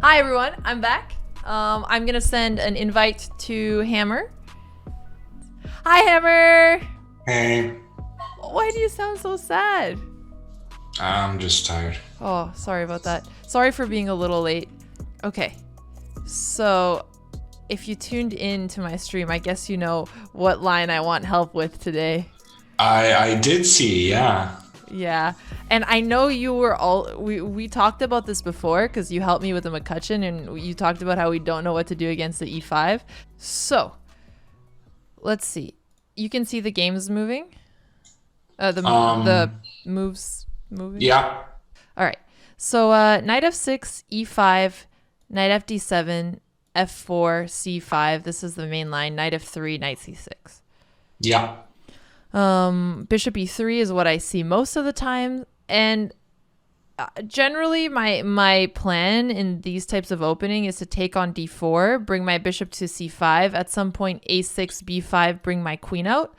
Hi everyone, I'm back. I'm gonna send an invite to Hammer. Hi Hammer! Hey, Why do you sound so sad? I'm just tired. Oh, sorry about that. Sorry for being a little late. Okay, so if you tuned in to my stream, I guess you know what line I want help with today. I did see, yeah. Yeah, and I know you were all we talked about this before because you helped me with the McCutcheon and you talked about how we don't know what to do against the e5. So let's see. You can see the games moving. The moves moving. Yeah. All right. So knight f6, e5, knight fd7, f4, c5. This is the main line. Knight f3, knight c6. Yeah. Bishop e3 is what I see most of the time, and generally my plan in these types of opening is to take on d4, bring my bishop to c5, at some point a6, b5, bring my queen out.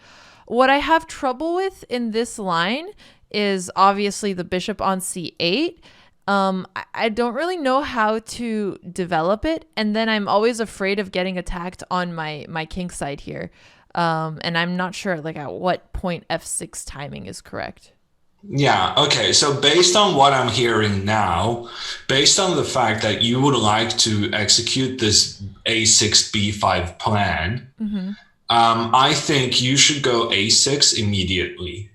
What I have trouble with in this line is obviously the bishop on c8. I don't really know how to develop it, and then I'm always afraid of getting attacked on my king side here. And I'm not sure like at what point f6 timing is correct. Yeah, okay. So based on what I'm hearing now, based on the fact that you would like to execute this a6 b5 plan, I think you should go a6 immediately.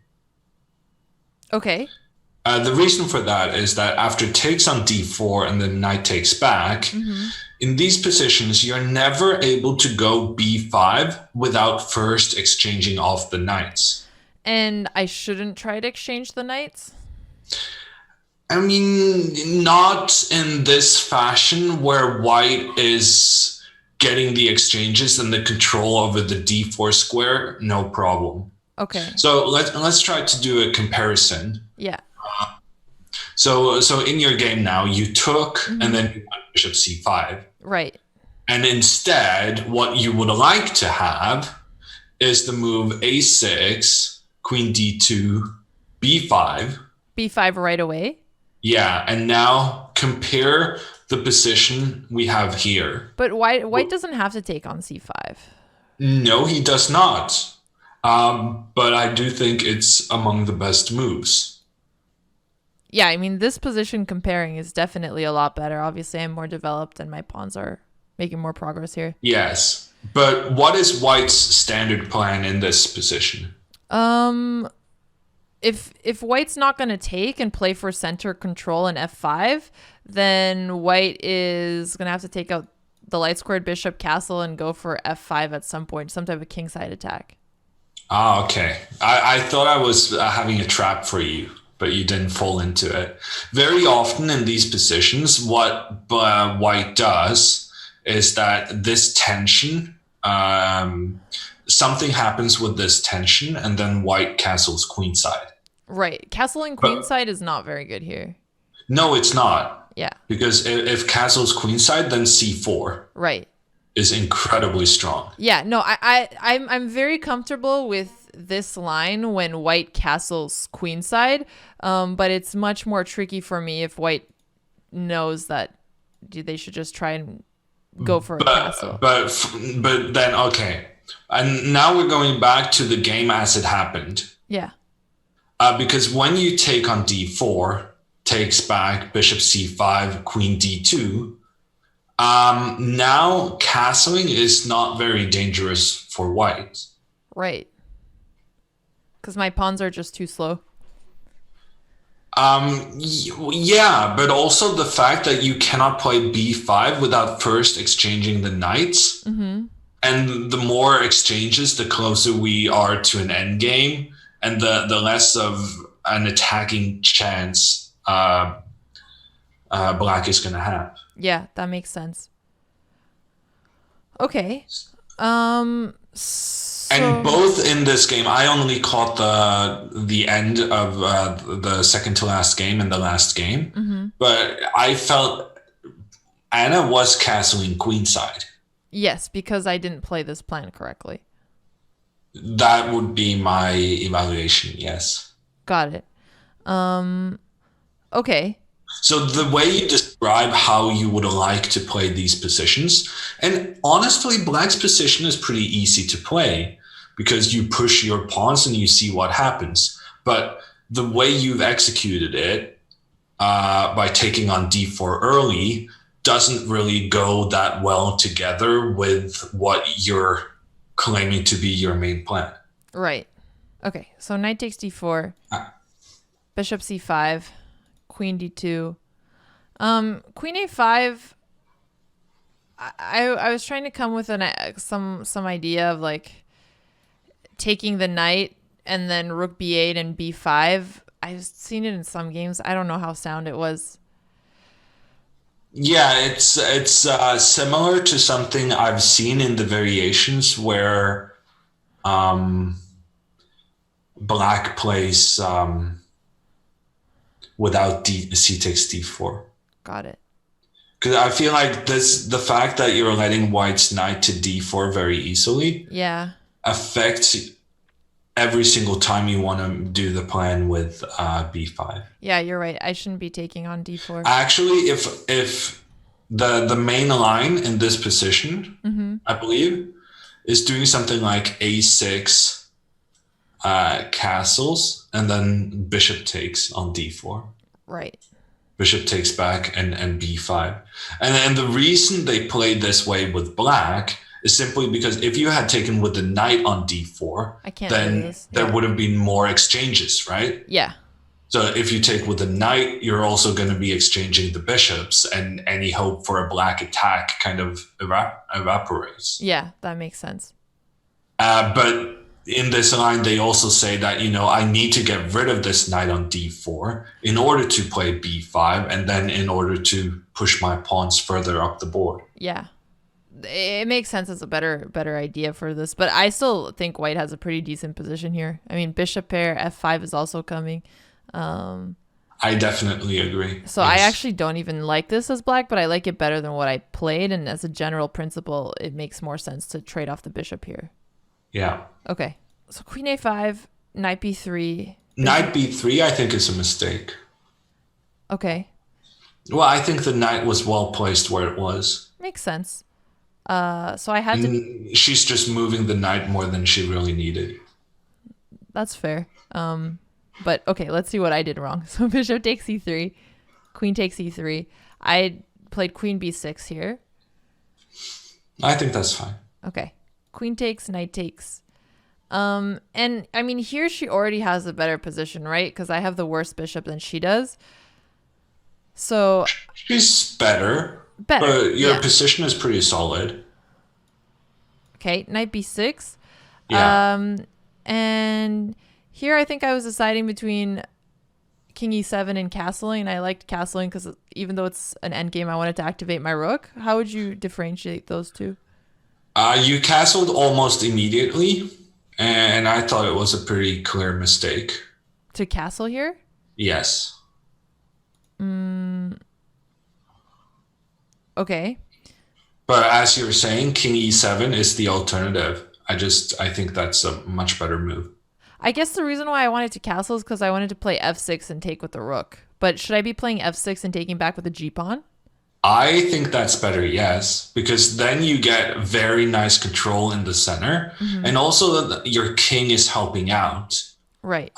Okay. The reason for that is that after takes on d4 and then knight takes back, in these positions, you're never able to go b5 without first exchanging off the knights. And I shouldn't try to exchange the knights? I mean, not in this fashion where white is getting the exchanges and the control over the d4 square, no problem. Okay. So let's try to do a comparison. Yeah. So in your game now, you took and then you went bishop c5. Right. And instead, what you would like to have is the move a6, queen d2, b5. b5 right away? Yeah, and now compare the position we have here. But white doesn't have to take on c5. No, he does not. But I do think it's among the best moves. Yeah, I mean, this position comparing is definitely a lot better. Obviously, I'm more developed and my pawns are making more progress here. Yes, but what is white's standard plan in this position? If white's not going to take and play for center control in f5, then white is going to have to take out the light squared bishop castle and go for f5 at some point, some type of kingside attack. Ah, okay. I thought I was having a trap for you, but you didn't fall into it. Very often in these positions, what white does is that this tension, something happens with this tension, and then white castles queenside. Right. Castling queenside is not very good here. No, it's not. Yeah. Because if castles queenside, then c4. Right. Is incredibly strong. Yeah, no, I'm very comfortable with this line when white castles queenside, but it's much more tricky for me if white knows that they should just try and go for a castle. But then okay, and now we're going back to the game as it happened. Yeah. Because when you take on d4, takes back bishop c5, queen d2. Now castling is not very dangerous for white. Right. Because my pawns are just too slow. Yeah, but also the fact that you cannot play b5 without first exchanging the knights. And the more exchanges, the closer we are to an end game, and the less of an attacking chance black is going to have. Yeah, that makes sense. Okay. So... And both in this game, I only caught the end of the second to last game and the last game, but I felt Anna was castling queenside. Yes, because I didn't play this plan correctly. That would be my evaluation, yes. Got it. Okay. So the way you describe how you would like to play these positions, and honestly, black's position is pretty easy to play because you push your pawns and you see what happens. But the way you've executed it by taking on d4 early doesn't really go that well together with what you're claiming to be your main plan. Right. Okay. So knight takes d4, bishop c5, queen d2. Queen a5. I was trying to come with some idea of like taking the knight and then rook b8 and b5. I've seen it in some games. I don't know how sound it was. Yeah, it's similar to something I've seen in the variations where black plays without c takes d4. Got it. Because I feel like the fact that you're letting white's knight to d4 very easily affects every single time you want to do the plan with b5. Yeah, you're right. I shouldn't be taking on d4. Actually, if the main line in this position, I believe, is doing something like a6 castles and then bishop takes on d4. Right. Bishop takes back and b5. And then the reason they played this way with black is simply because if you had taken with the knight on d4, then there would have been more exchanges, right? Yeah. So if you take with the knight, you're also going to be exchanging the bishops, and any hope for a black attack kind of evaporates. Yeah, that makes sense. But in this line, they also say that, I need to get rid of this knight on d4 in order to play b5, and then in order to push my pawns further up the board. Yeah. It makes sense as a better idea for this, but I still think white has a pretty decent position here. I mean, bishop pair, f5 is also coming. I definitely agree. So yes. I actually don't even like this as black, but I like it better than what I played, and as a general principle, it makes more sense to trade off the bishop here. Yeah. Okay. So queen a5, knight b3. Knight b3, I think, is a mistake. Okay. Well, I think the knight was well placed where it was. Makes sense. So I had to... She's just moving the knight more than she really needed. That's fair. But okay, let's see what I did wrong. So bishop takes e3, queen takes e3. I played queen b6 here. I think that's fine. Okay. Queen takes, knight takes. And I mean, here she already has a better position, right? Because I have the worse bishop than she does. So she's better. But your position is pretty solid. Okay, knight b6. Yeah. And here I think I was deciding between king e7 and castling, and I liked castling because even though it's an endgame, I wanted to activate my rook. How would you differentiate those two? You castled almost immediately, and I thought it was a pretty clear mistake. To castle here? Yes. Okay. But as you're saying, king e7 is the alternative. I think that's a much better move. I guess the reason why I wanted to castle is because I wanted to play f6 and take with the rook. But should I be playing f6 and taking back with the g-pawn? I think that's better, yes, because then you get very nice control in the center, and also your king is helping out, right?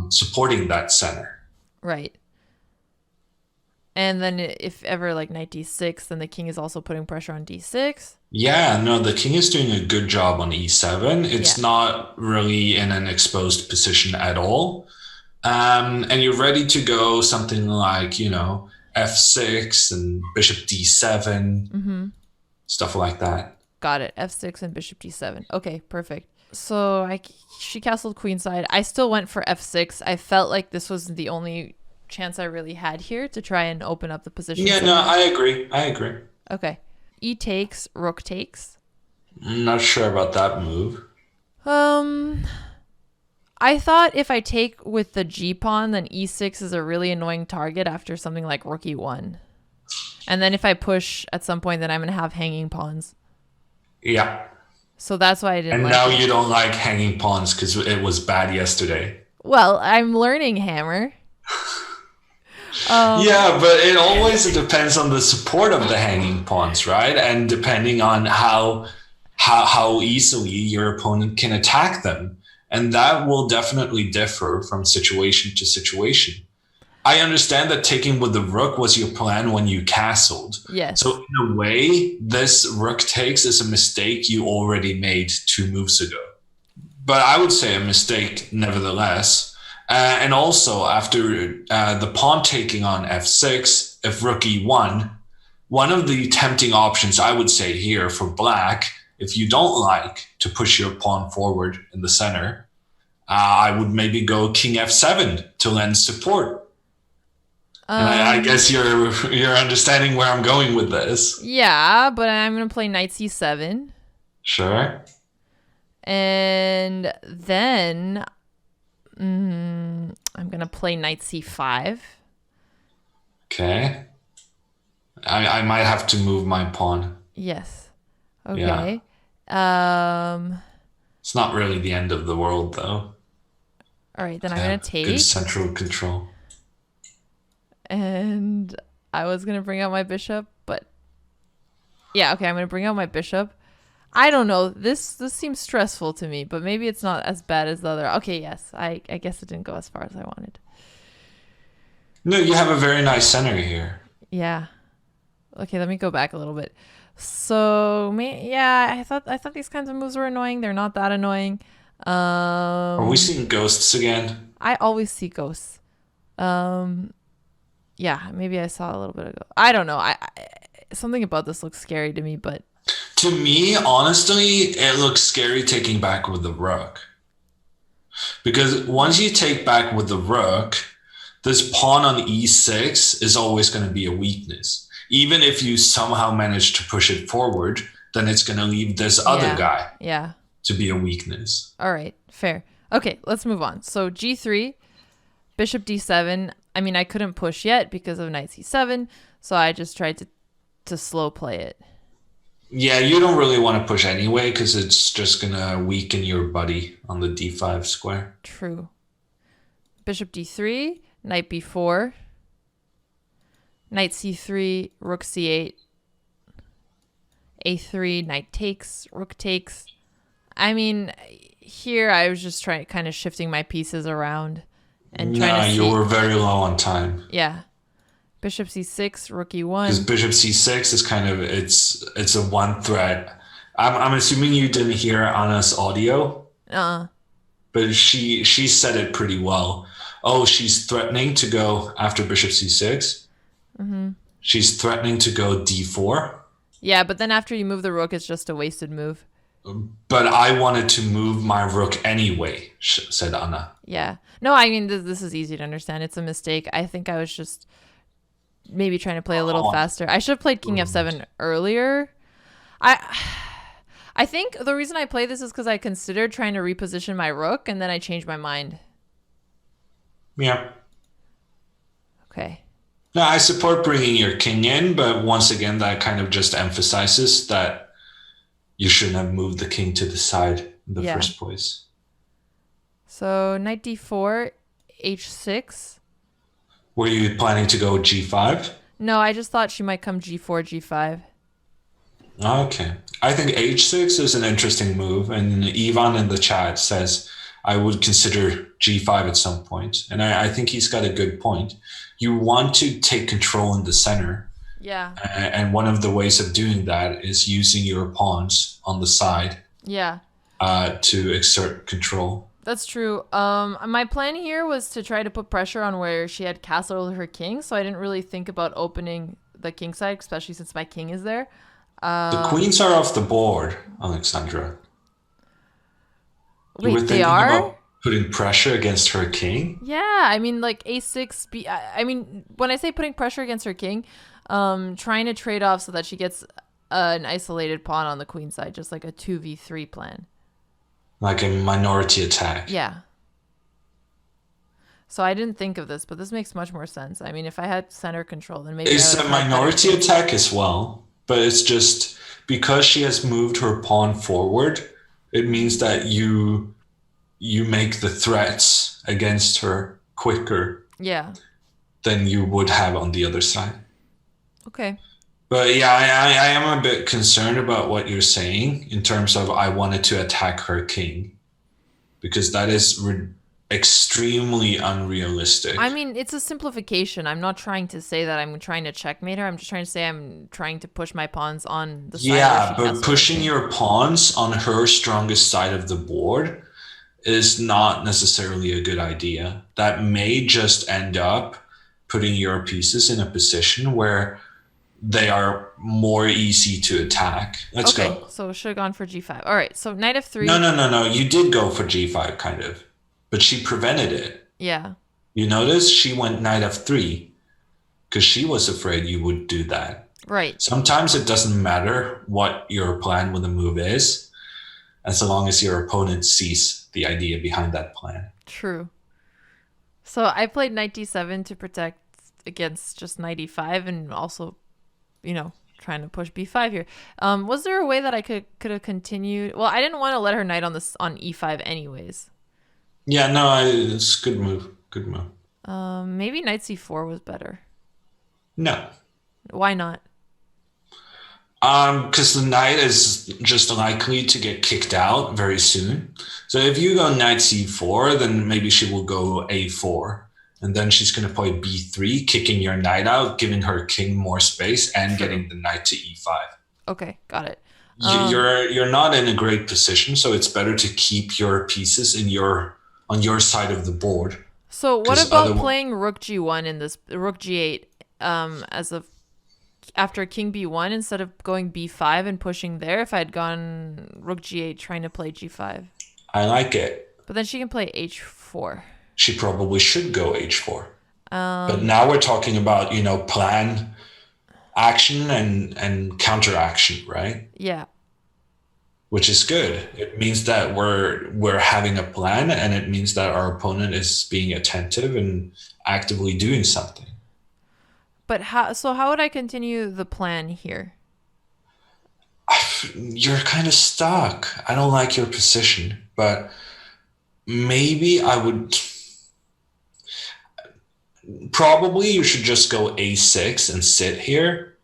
Supporting that center, right? And then if ever like knight d6, then the king is also putting pressure on d6. Yeah, no, the king is doing a good job on e7. It's not really in an exposed position at all, and you're ready to go something like f6 and bishop d7, stuff like that. Got it. f6 and bishop d7. Okay, perfect. So she castled queenside. I still went for f6. I felt like this was the only chance I really had here to try and open up the position. Yeah, no, I agree. Okay. E takes, rook takes. I'm not sure about that move. I thought if I take with the g-pawn, then e6 is a really annoying target after something like rook e1. And then if I push at some point, then I'm going to have hanging pawns. Yeah. So that's why I didn't And like now it. you don't like hanging pawns because it was bad yesterday. Well, I'm learning hammer. Um, Yeah, but it always depends on the support of the hanging pawns, right? And depending on how easily your opponent can attack them. And that will definitely differ from situation to situation. I understand that taking with the rook was your plan when you castled. yes. So in a way, this rook takes is a mistake you already made 2 moves ago. But I would say a mistake nevertheless. And also after the pawn taking on f6, if rook e1, one of the tempting options I would say here for black, if you don't like to push your pawn forward in the center, I would maybe go king f7 to lend support. And I guess you're understanding where I'm going with this. Yeah, but I'm gonna play knight c7, Sure. and then I'm gonna play knight c5. Okay. I might have to move my pawn. Yes. Okay. Yeah. It's not really the end of the world, though. All right, then I'm gonna take. Good central control. And I was gonna bring out my bishop, but yeah, okay, I'm gonna bring out my bishop. I don't know. This seems stressful to me, but maybe it's not as bad as the other. Okay, yes, I guess it didn't go as far as I wanted. No, you have a very nice center here. Yeah. Okay, let me go back a little bit. So, I thought these kinds of moves were annoying. They're not that annoying. Are we seeing ghosts again? I always see ghosts. Yeah, maybe I saw a little bit ago. I don't know. I something about this looks scary to me, but to me, honestly, it looks scary taking back with the rook. Because once you take back with the rook, this pawn on e6 is always going to be a weakness. Even if you somehow manage to push it forward, then it's going to leave this other guy to be a weakness. All right, fair. Okay, let's move on. So g3, bishop d7. I mean, I couldn't push yet because of knight c7, so I just tried to slow play it. Yeah, you don't really want to push anyway because it's just going to weaken your buddy on the d5 square. True. Bishop d3, knight b4, knight c3, rook c8, a3, knight takes, rook takes. I mean, here I was just kind of shifting my pieces around and trying to see. You were very low on time. Yeah. Bishop c6, rook e1. Because bishop c6 is kind of it's a one threat. I'm assuming you didn't hear Anna's audio. But she said it pretty well. Oh, she's threatening to go after bishop c6. Mm-hmm. She's threatening to go d4. Yeah, but then after you move the rook, it's just a wasted move. But I wanted to move my rook anyway, said Anna. Yeah. No, I mean, this is easy to understand. It's a mistake. I think I was just maybe trying to play a little faster. I should have played king f7 earlier. I think the reason I play this is because I considered trying to reposition my rook, and then I changed my mind. Yeah. Okay. No, I support bringing your king in, but once again, that kind of just emphasizes that you shouldn't have moved the king to the side in the first place. So knight d4, h6. Were you planning to go g5? No, I just thought she might come g4, g5. Okay. I think h6 is an interesting move. And Ivan in the chat says, I would consider g5 at some point. And I think he's got a good point. You want to take control in the center. Yeah. And one of the ways of doing that is using your pawns on the side. Yeah. To exert control. That's true. My plan here was to try to put pressure on where she had castled her king, so I didn't really think about opening the king side, especially since my king is there. The queens are off the board, Alexandra. Wait, they are? About putting pressure against her king? Yeah, I mean, like a6. I mean, when I say putting pressure against her king, trying to trade off so that she gets an isolated pawn on the queen side, just like a 2v3 plan. Like a minority attack. Yeah. So I didn't think of this, but this makes much more sense. I mean, if I had center control, then maybe it's a minority attack as well, but it's just because she has moved her pawn forward, It means that you make the threats against her quicker Yeah. than you would have on the other side. Okay. But yeah, I am a bit concerned about what you're saying in terms of I wanted to attack her king, because that is extremely unrealistic. I mean, it's a simplification. I'm not trying to say that I'm trying to checkmate her. I'm just trying to say I'm trying to push my pawns on the side where Yeah, she but castles her pushing king. your pawns on her strongest side of the board is not necessarily a good idea. That may just end up putting your pieces in a position where they are more easy to attack. Let's Okay, go. so should have gone for g5. All right, so knight f3. No. You did go for g5, kind of, but she prevented it. Yeah. You notice she went knight f3 because she was afraid you would do that. Right. Sometimes it doesn't matter what your plan with the move is, as long as your opponent sees the idea behind that plan. True. So I played knight d7 to protect against just knight e5 and also, trying to push b5 here. Was there a way that I could have continued? Well, I didn't want to let her knight on e5 anyways. Yeah, no, it's a good move. Good move. Maybe knight c4 was better. No. Why not? Because the knight is just likely to get kicked out very soon. So if you go knight c4, then maybe she will go a4. And then she's going to play b3, kicking your knight out, giving her king more space, and getting the knight to e5. Okay, got it. You're not in a great position, so it's better to keep your pieces on your side of the board. So what about playing rook g1 in this rook g8 after king b1 instead of going b5 and pushing there? If I had gone rook g8 trying to play g5. I like it. But then she can play h4. She probably should go h4. But now we're talking about, plan action and counter action, right? Yeah. Which is good. It means that we're having a plan, and it means that our opponent is being attentive and actively doing something. But how would I continue the plan here? You're kind of stuck. I don't like your position, but maybe I would. Probably you should just go a6 and sit here,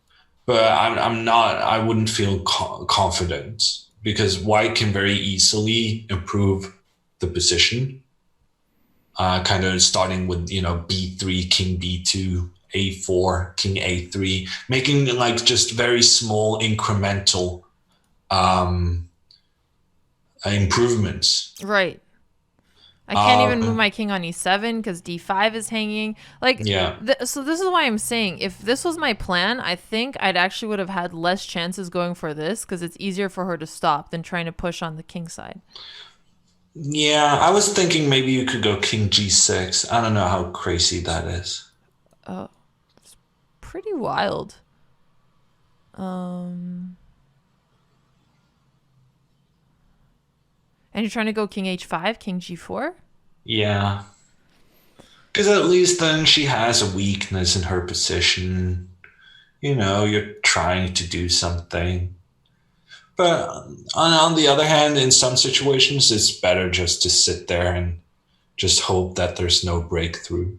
but I'm not. I wouldn't feel confident because white can very easily improve the position. Kind of starting with b3, king b2, a4, king a3, making like just very small incremental improvements. Right. I can't even move my king on e7 because d5 is hanging. So this is why I'm saying if this was my plan, I think I'd actually would have had less chances going for this because it's easier for her to stop than trying to push on the king side. Yeah, I was thinking maybe you could go king g6. I don't know how crazy that is. Oh, it's pretty wild. And you're trying to go king h5, king g4? Yeah. Because at least then she has a weakness in her position. You're trying to do something. But on the other hand, in some situations, it's better just to sit there and just hope that there's no breakthrough.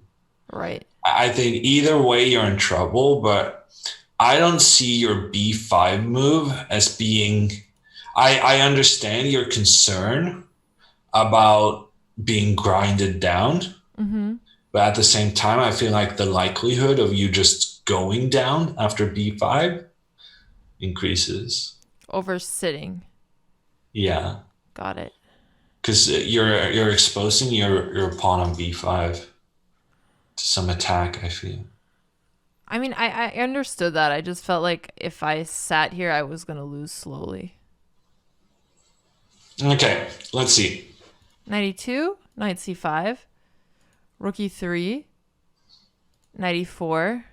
Right. I think either way you're in trouble, but I don't see your b5 move as being... I understand your concern about being grinded down, but at the same time, I feel like the likelihood of you just going down after b5 increases. Over sitting. Yeah. Got it. Because you're exposing your pawn on b5 to some attack, I feel. I mean, I understood that. I just felt like if I sat here, I was going to lose slowly. Okay, let's see. Knight e2, knight c5, rook e3, knight e4,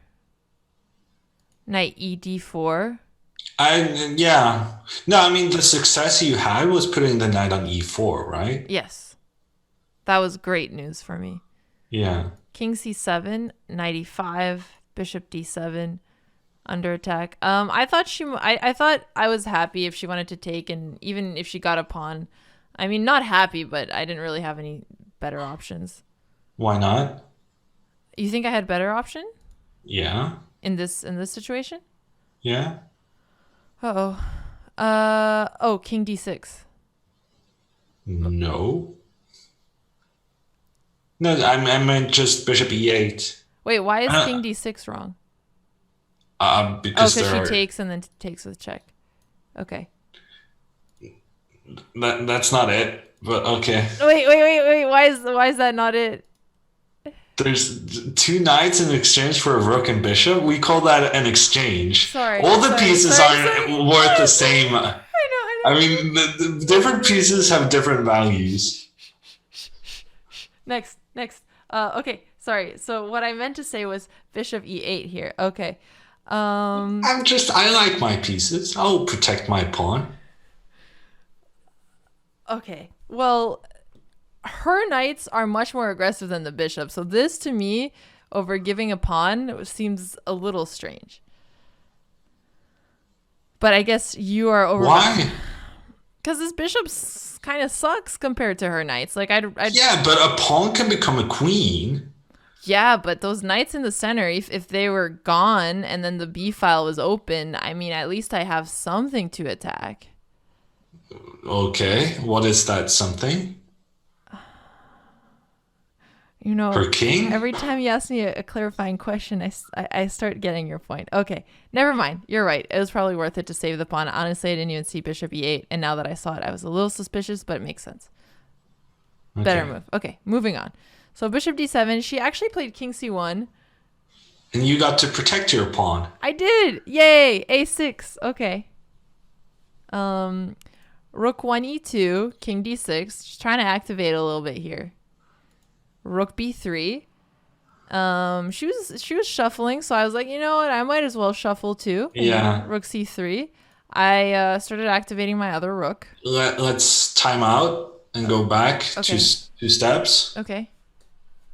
knight ed4. No, I mean, the success you had was putting the knight on e4, right? Yes. That was great news for me. Yeah. King c7, knight e5, bishop d7, under attack. I thought I was happy if she wanted to take, and even if she got a pawn I mean, not happy, but I didn't really have any better options. Why not? You think I had better option Yeah. in this situation? Yeah. Uh-oh. King D6. No. No, I meant just bishop e8. Wait, why is Uh, King D6 wrong? Because Because there she are, takes and then takes with check. Okay. that's not it. But okay. Wait. Why is that not it? There's two knights in exchange for a rook and bishop. We call that an exchange. Sorry. All the pieces aren't worth the sorry. same. I know. I mean, the different pieces have different values. Next. Okay. Sorry. So what I meant to say was bishop e8 here. Okay. I like my pieces. I'll protect my pawn. Okay. Well, her knights are much more aggressive than the bishop. So this to me, over giving a pawn, seems a little strange. But I guess you are over. Why? Because this bishop kind of sucks compared to her knights. Like I'd Yeah, but a pawn can become a queen. Yeah, but those knights in the center, if they were gone and then the B file was open, I mean, at least I have something to attack. Okay, what is that something? You know, Her king? every time you ask me a clarifying question, I start getting your point. Okay, never mind. You're right. It was probably worth it to save the pawn. Honestly, I didn't even see bishop e8, and now that I saw it, I was a little suspicious, but it makes sense. Okay. Better move. Okay, moving on. So bishop d7. She actually played king c1. And you got to protect your pawn. I did. Yay. a6. Okay. Rook 1 e2, king d6. Just trying to activate a little bit here. Rook b3. She was shuffling, so I was like, you know what? I might as well shuffle too. And Yeah. Rook c3. I started activating my other rook. Let's time out and go back Okay. two steps. Okay.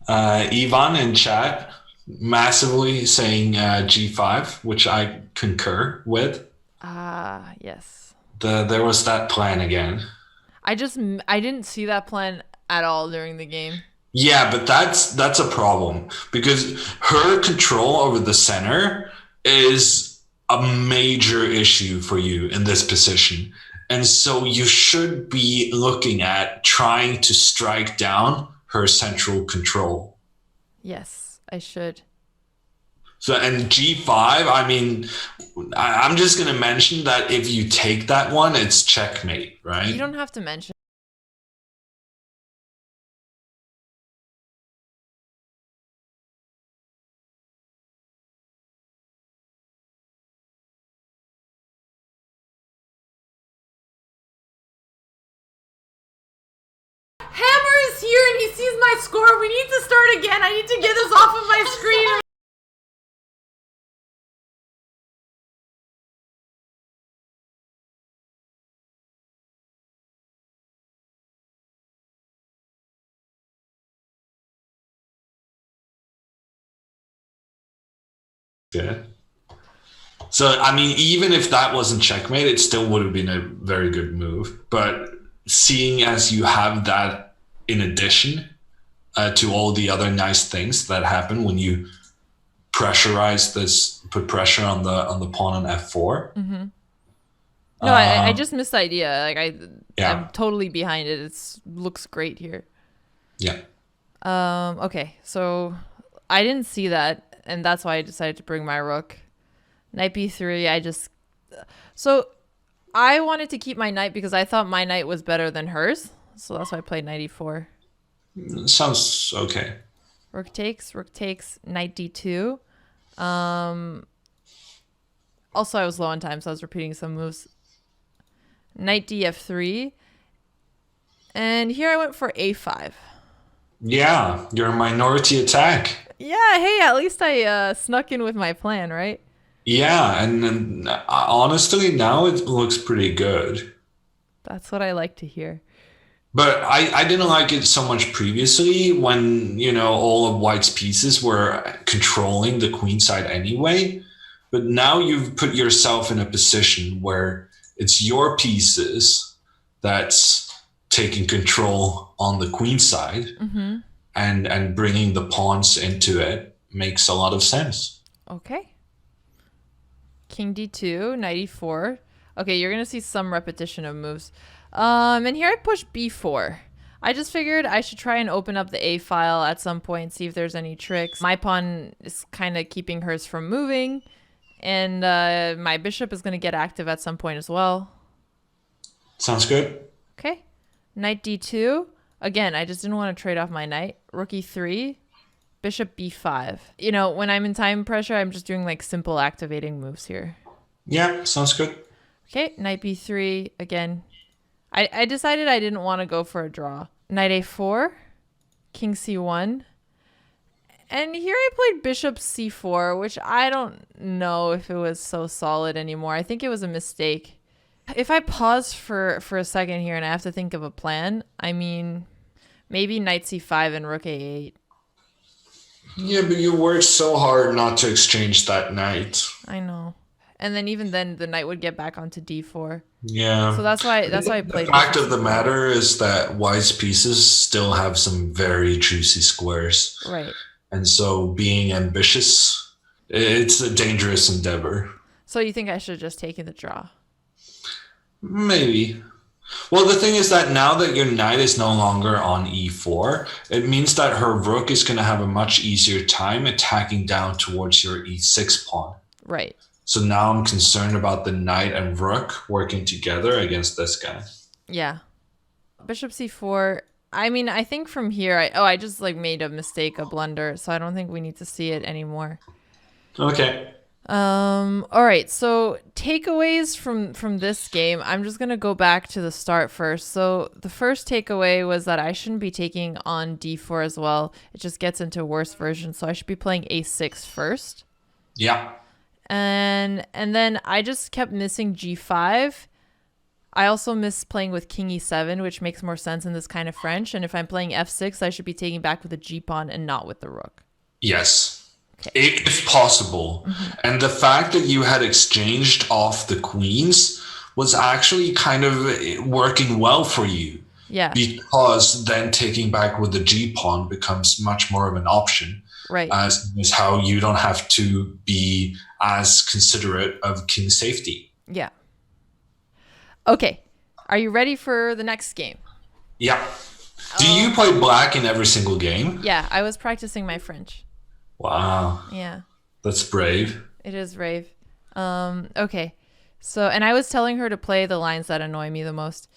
Ivan in chat massively saying g5, which I concur with. Yes. There was that plan again. I didn't see that plan at all during the game. Yeah, but that's a problem because her control over the center is a major issue for you in this position. And so you should be looking at trying to strike down her central control. Yes, I should. So, and g5, I mean, I'm just going to mention that if you take that one, it's checkmate, right? You don't have to mention. Hammer is here and he sees my score. We need to start again. I need to get this off of my screen. Yeah. So, I mean, even if that wasn't checkmate, it still would have been a very good move. But seeing as you have that in addition to all the other nice things that happen when you pressurize this, put pressure on the pawn on f4. Mm-hmm. No, I just missed the idea. Like I'm totally behind it. It looks great here. Yeah. Okay, so I didn't see that, and that's why I decided to bring my rook. Knight b3. So I wanted to keep my knight because I thought my knight was better than hers. So that's why I played knight e4. Sounds okay. Rook takes, knight d2. Also, I was low on time, so I was repeating some moves. Knight df3. And here I went for a5. Yeah, you're a minority attack. Yeah, hey, at least I snuck in with my plan, right? Yeah, and honestly, now it looks pretty good. That's what I like to hear. But I didn't like it so much previously when, all of White's pieces were controlling the queen side anyway. But now you've put yourself in a position where it's your pieces that's taking control on the queen side and bringing the pawns into it makes a lot of sense. Okay. King d2, knight e4. Okay, you're going to see some repetition of moves. And here I push b4. I just figured I should try and open up the A file at some point, see if there's any tricks. My pawn is kind of keeping hers from moving, and my bishop is going to get active at some point as well. Sounds good. Okay. Knight d2. Again, I just didn't want to trade off my knight. Rook e3. Bishop b5. You know, when I'm in time pressure, I'm just doing like simple activating moves here. Yeah, sounds good. Okay, knight b3. Again, I decided I didn't want to go for a draw. Knight a4, king c1. And here I played bishop c4, which I don't know if it was so solid anymore. I think it was a mistake. If I pause for a second here and I have to think of a plan, I mean, maybe knight c5 and rook a8. Yeah, but you worked so hard not to exchange that knight. I know. And then even then, the knight would get back onto d4. Yeah. So that's why I played. The fact of the matter is that white's pieces still have some very juicy squares. Right. And so being ambitious, it's a dangerous endeavor. So you think I should have just taken the draw? Maybe. Well, the thing is that now that your knight is no longer on e4, it means that her rook is going to have a much easier time attacking down towards your e6 pawn. Right. So now I'm concerned about the knight and rook working together against this guy. Yeah. Bishop c4. I mean, I think from here, I just like made a mistake, a blunder. So I don't think we need to see it anymore. Okay. All right. So takeaways from this game. I'm just going to go back to the start first. So the first takeaway was that I shouldn't be taking on d4 as well. It just gets into a worse version. So I should be playing a6 first. Yeah. And then I just kept missing g5. I also miss playing with king e7, which makes more sense in this kind of French. And if I'm playing f6, I should be taking back with the g pawn and not with the rook. Yes, okay. If possible. And the fact that you had exchanged off the queens was actually kind of working well for you. Yeah. Because then taking back with the g pawn becomes much more of an option. Right. As is how you don't have to be as considerate of king safety. Yeah. Okay. Are you ready for the next game? Yeah. Do you play black in every single game? Yeah, I was practicing my French. Wow. Yeah. That's brave. It is brave. Okay. So, and I was telling her to play the lines that annoy me the most.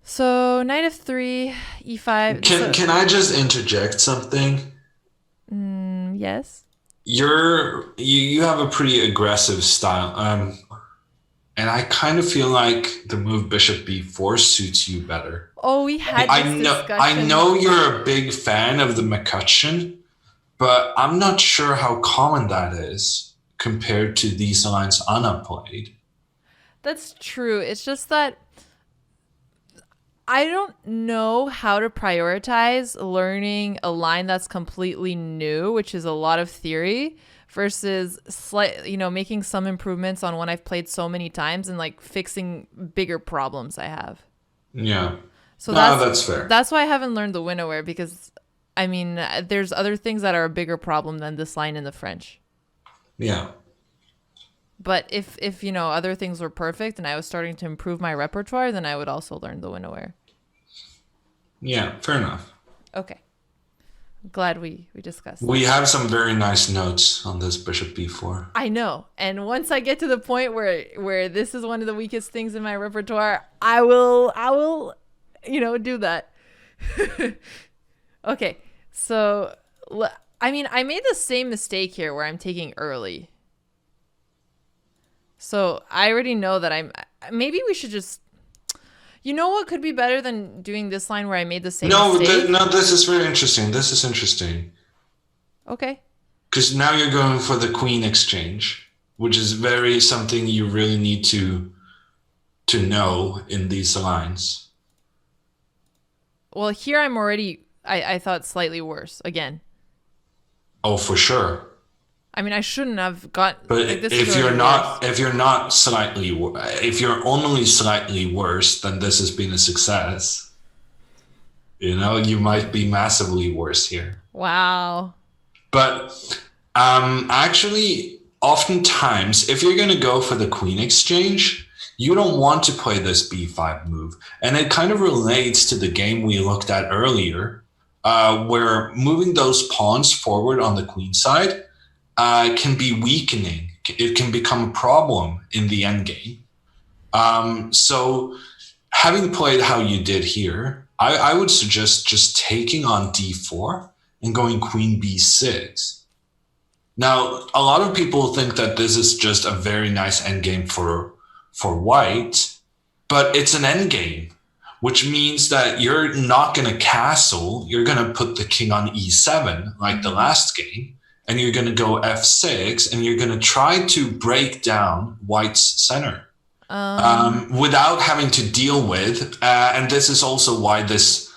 So, knight f3, e5. Can I just interject something? Yes. You have a pretty aggressive style. And I kind of feel like the move bishop b4 suits you better. Oh, we had this discussion. I know you're a big fan of the McCutcheon, but I'm not sure how common that is compared to these lines Anna played. That's true. It's just that I don't know how to prioritize learning a line that's completely new, which is a lot of theory, versus making some improvements on one I've played so many times and like fixing bigger problems I have. Yeah. So that's fair. That's why I haven't learned the winnower, because I mean, there's other things that are a bigger problem than this line in the French. Yeah. But if other things were perfect and I was starting to improve my repertoire, then I would also learn the winnower. Yeah, fair enough. Okay. Glad we discussed We have some very nice notes on this bishop b4. I know. And once I get to the point where this is one of the weakest things in my repertoire, I will do that. Okay. So, I mean, I made the same mistake here where I'm taking early. So I already know that maybe we should just, you know what could be better than doing this line where I made the same mistake? No, this is very interesting. This is interesting. Okay. Because now you're going for the queen exchange, which is something you really need to know in these lines. Well, here I'm already, I thought slightly worse again. Oh, for sure. I mean, I shouldn't have got. But Like, this if is you're already not, worse. if you're not slightly, if you're only slightly worse, then this has been a success. You know, you might be massively worse here. Wow. But actually, oftentimes, if you're going to go for the queen exchange, you don't want to play this b5 move. And it kind of relates to the game we looked at earlier, where moving those pawns forward on the queen side can be weakening. It can become a problem in the endgame. So having played how you did here, I would suggest just taking on d4 and going queen b6. Now, a lot of people think that this is just a very nice endgame for white, but it's an endgame, which means that you're not going to castle. You're going to put the king on e7 like the last game, and you're going to go f6, and you're going to try to break down white's center without having to deal with. And this is also why this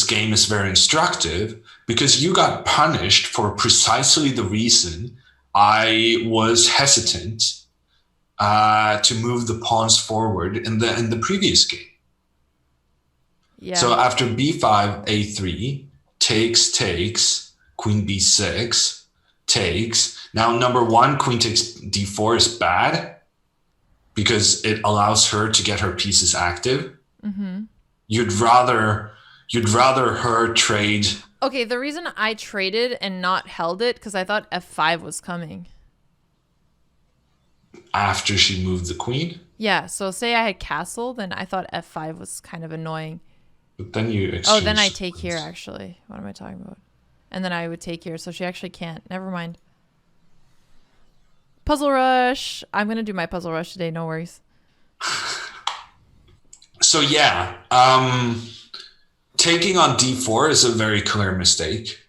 game is very instructive, because you got punished for precisely the reason I was hesitant to move the pawns forward in the previous game. Yeah. So after b5, a3, takes, queen b6, takes. Now, number one, queen takes d4 is bad because it allows her to get her pieces active. Mm-hmm. You'd rather her trade. Okay, the reason I traded and not held it because I thought f5 was coming. After she moved the queen? Yeah, so say I had castle, then I thought f5 was kind of annoying. But then you exchange. Oh, then I take here, actually. What am I talking about? And then I would take here, so she actually can't. Never mind. Puzzle rush. I'm going to do my puzzle rush today, no worries. So yeah, taking on d4 is a very clear mistake.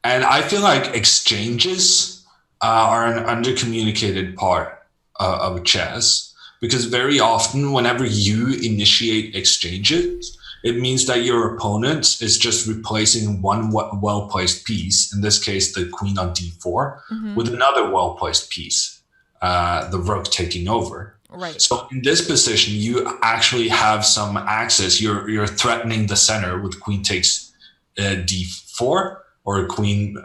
And I feel like exchanges are an undercommunicated part of chess, because very often whenever you initiate exchanges, it means that your opponent is just replacing one well-placed piece, in this case, the queen on d4, with another well-placed piece, the rook taking over. Right. So in this position, you actually have some access. You're threatening the center with queen takes d4, or a queen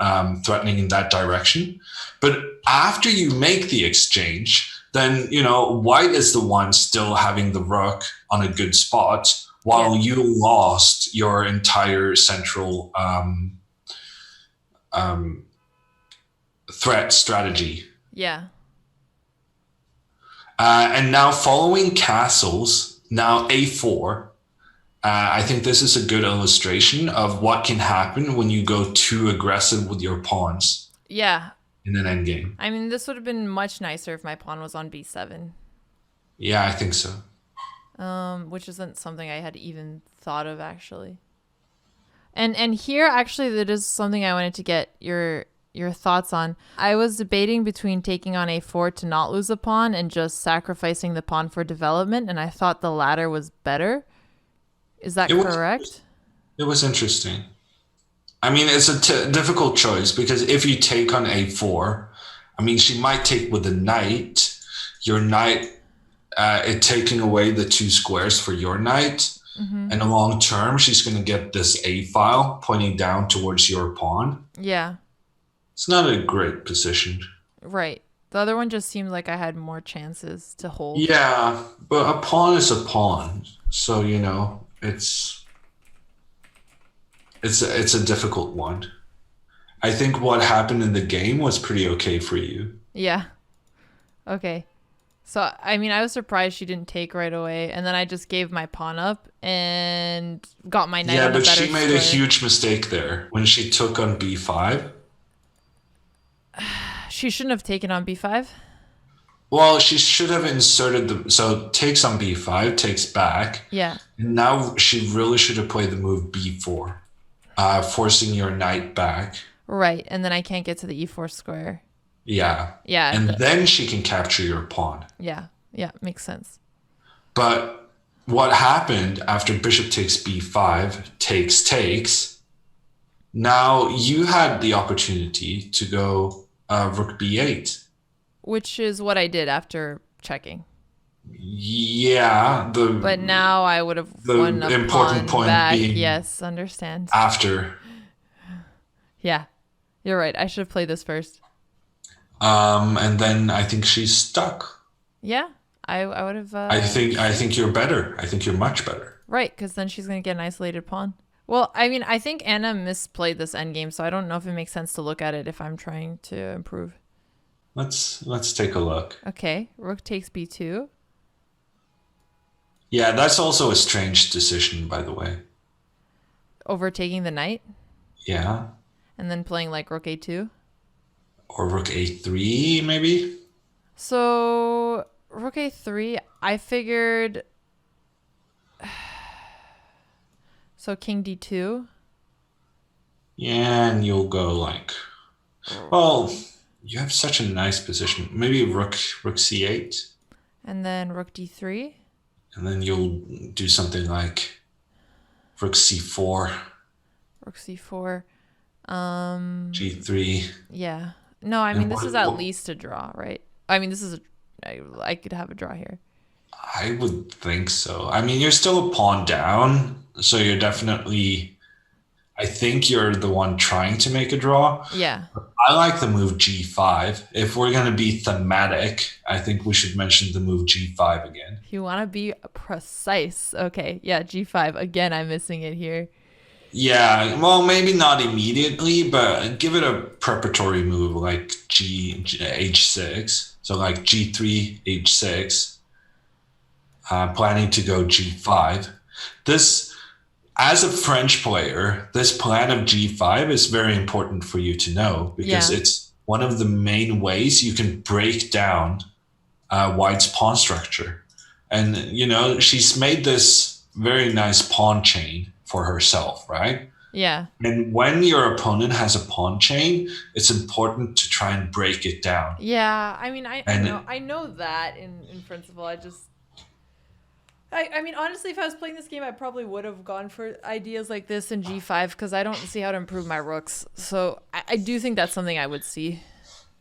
threatening in that direction. But after you make the exchange, then, you know, white is the one still having the rook on a good spot, while you lost your entire central threat strategy. Yeah. And now following castles, now a4, I think this is a good illustration of what can happen when you go too aggressive with your pawns. Yeah. In an endgame. I mean, this would have been much nicer if my pawn was on b7. Yeah, I think so. Which isn't something I had even thought of, actually. And here, actually, that is something I wanted to get your thoughts on. I was debating between taking on a4 to not lose a pawn and just sacrificing the pawn for development, and I thought the latter was better. Is that correct? It was interesting. I mean, it's a difficult choice, because if you take on a4, I mean, she might take with the knight. Your knight, it taking away the two squares for your knight. Mm-hmm. And long term, she's going to get this a file pointing down towards your pawn. Yeah. It's not a great position. Right. The other one just seemed like I had more chances to hold. Yeah, but a pawn is a pawn. So, you know, it's a difficult one. I think what happened in the game was pretty okay for you. Yeah. Okay. So, I mean, I was surprised she didn't take right away. And then I just gave my pawn up and got my knight on a better square. Yeah, but she made a huge mistake there when she took on b5. She shouldn't have taken on b5? Well, she should have inserted so takes on b5, takes back. Yeah. And now she really should have played the move b4, forcing your knight back. Right, and then I can't get to the e4 square. Yeah. Yeah. And then she can capture your pawn. Yeah, makes sense. But what happened after bishop takes b5, takes, now you had the opportunity to go rook b8. Which is what I did after checking. Yeah, But now I would have won the a important pawn point back. being Yes, understand. after. Yeah, you're right. I should have played this first. And then I think she's stuck. Yeah, I would have. I think you're better. I think you're much better. Right, because then she's going to get an isolated pawn. Well, I mean, I think Anna misplayed this endgame, so I don't know if it makes sense to look at it if I'm trying to improve. Let's take a look. Okay, rook takes b2. Yeah, that's also a strange decision, by the way. Overtaking the knight. Yeah. And then playing like rook a2. Or rook a3, maybe? So, rook a3, I figured... So, king d2. Yeah, and you'll go like... Well, you have such a nice position. Maybe rook c8. And then rook d3. And then you'll do something like rook c4. Rook c4. G3. Yeah. No, I mean, this is at least a draw, right? I mean, this is I could have a draw here. I would think so. I mean, you're still a pawn down, so you're definitely... I think you're the one trying to make a draw. Yeah. I like the move g5. If we're going to be thematic, I think we should mention the move g5 again. If you want to be precise. Okay. Yeah, g5. Again, I'm missing it here. Yeah, well, maybe not immediately, but give it a preparatory move like h6. So like g3, h6. Planning to go g5. This, as a French player, this plan of g5 is very important for you to know because it's one of the main ways you can break down White's pawn structure. And, you know, she's made this very nice pawn chain for herself, right? Yeah. And when your opponent has a pawn chain, it's important to try and break it down. Yeah, I mean, I know that in principle. I mean, honestly, if I was playing this game, I probably would have gone for ideas like this in g5 because I don't see how to improve my rooks. So I do think that's something I would see.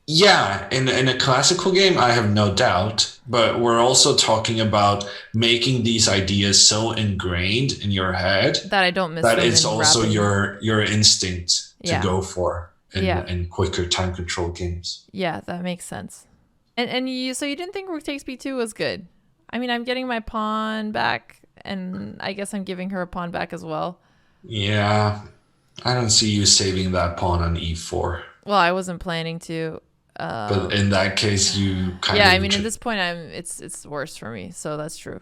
Yeah, in a classical game, I have no doubt. But we're also talking about making these ideas so ingrained in your head that I don't miss that them it's in also wrapping. your instinct to go for in quicker time control games. Yeah, that makes sense. And you didn't think rook takes b2 was good? I mean, I'm getting my pawn back, and I guess I'm giving her a pawn back as well. Yeah, I don't see you saving that pawn on e4. Well, I wasn't planning to. But in that case, you kind of... Yeah, I mean, at this point, it's worse for me, so that's true.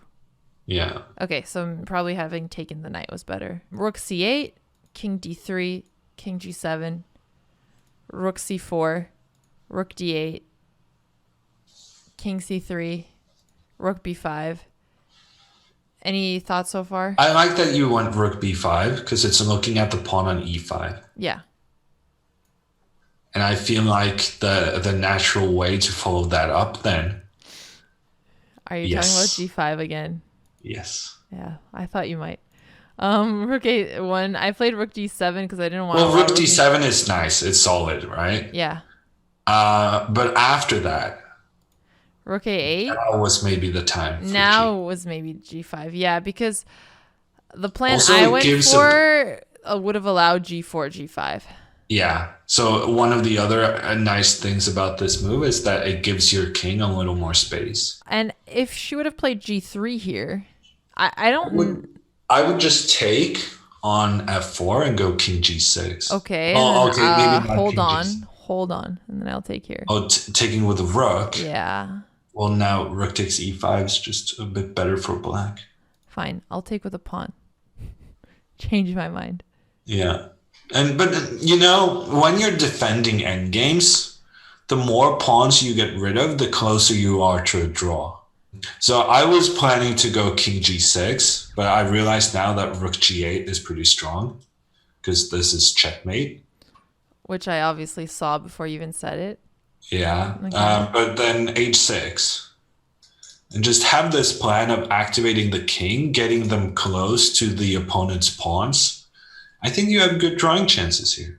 Yeah. Okay, so probably having taken the knight was better. Rook c8, king d3, king g7, rook c4, rook d8, king c3, rook b5. Any thoughts so far? I like that you went rook b5 because it's looking at the pawn on e5. Yeah. And I feel like the natural way to follow that up then. Are you talking about g5 again? Yes. Yeah, I thought you might. Rook a1. I played rook d7 because I didn't want. Well, rook d7 is nice. It's solid, right? Yeah. But after that, rook a8. Now was maybe the time. Now was maybe g5. Yeah, because the plan also, I went for would have allowed g4, g5. Yeah. So one of the other nice things about this move is that it gives your king a little more space. And if she would have played g3 here, I would just take on f4 and go king g6. Okay. Oh, okay. Maybe hold on, and then I'll take here. Oh, taking with a rook. Yeah. Well, now rook takes e5 is just a bit better for black. Fine, I'll take with a pawn. Change my mind. Yeah. But you know, when you're defending endgames, the more pawns you get rid of, the closer you are to a draw. So I was planning to go king g6, but I realized now that rook g8 is pretty strong because this is checkmate. Which I obviously saw before you even said it. Yeah, okay. But then h6. And just have this plan of activating the king, getting them close to the opponent's pawns. I think you have good drawing chances here.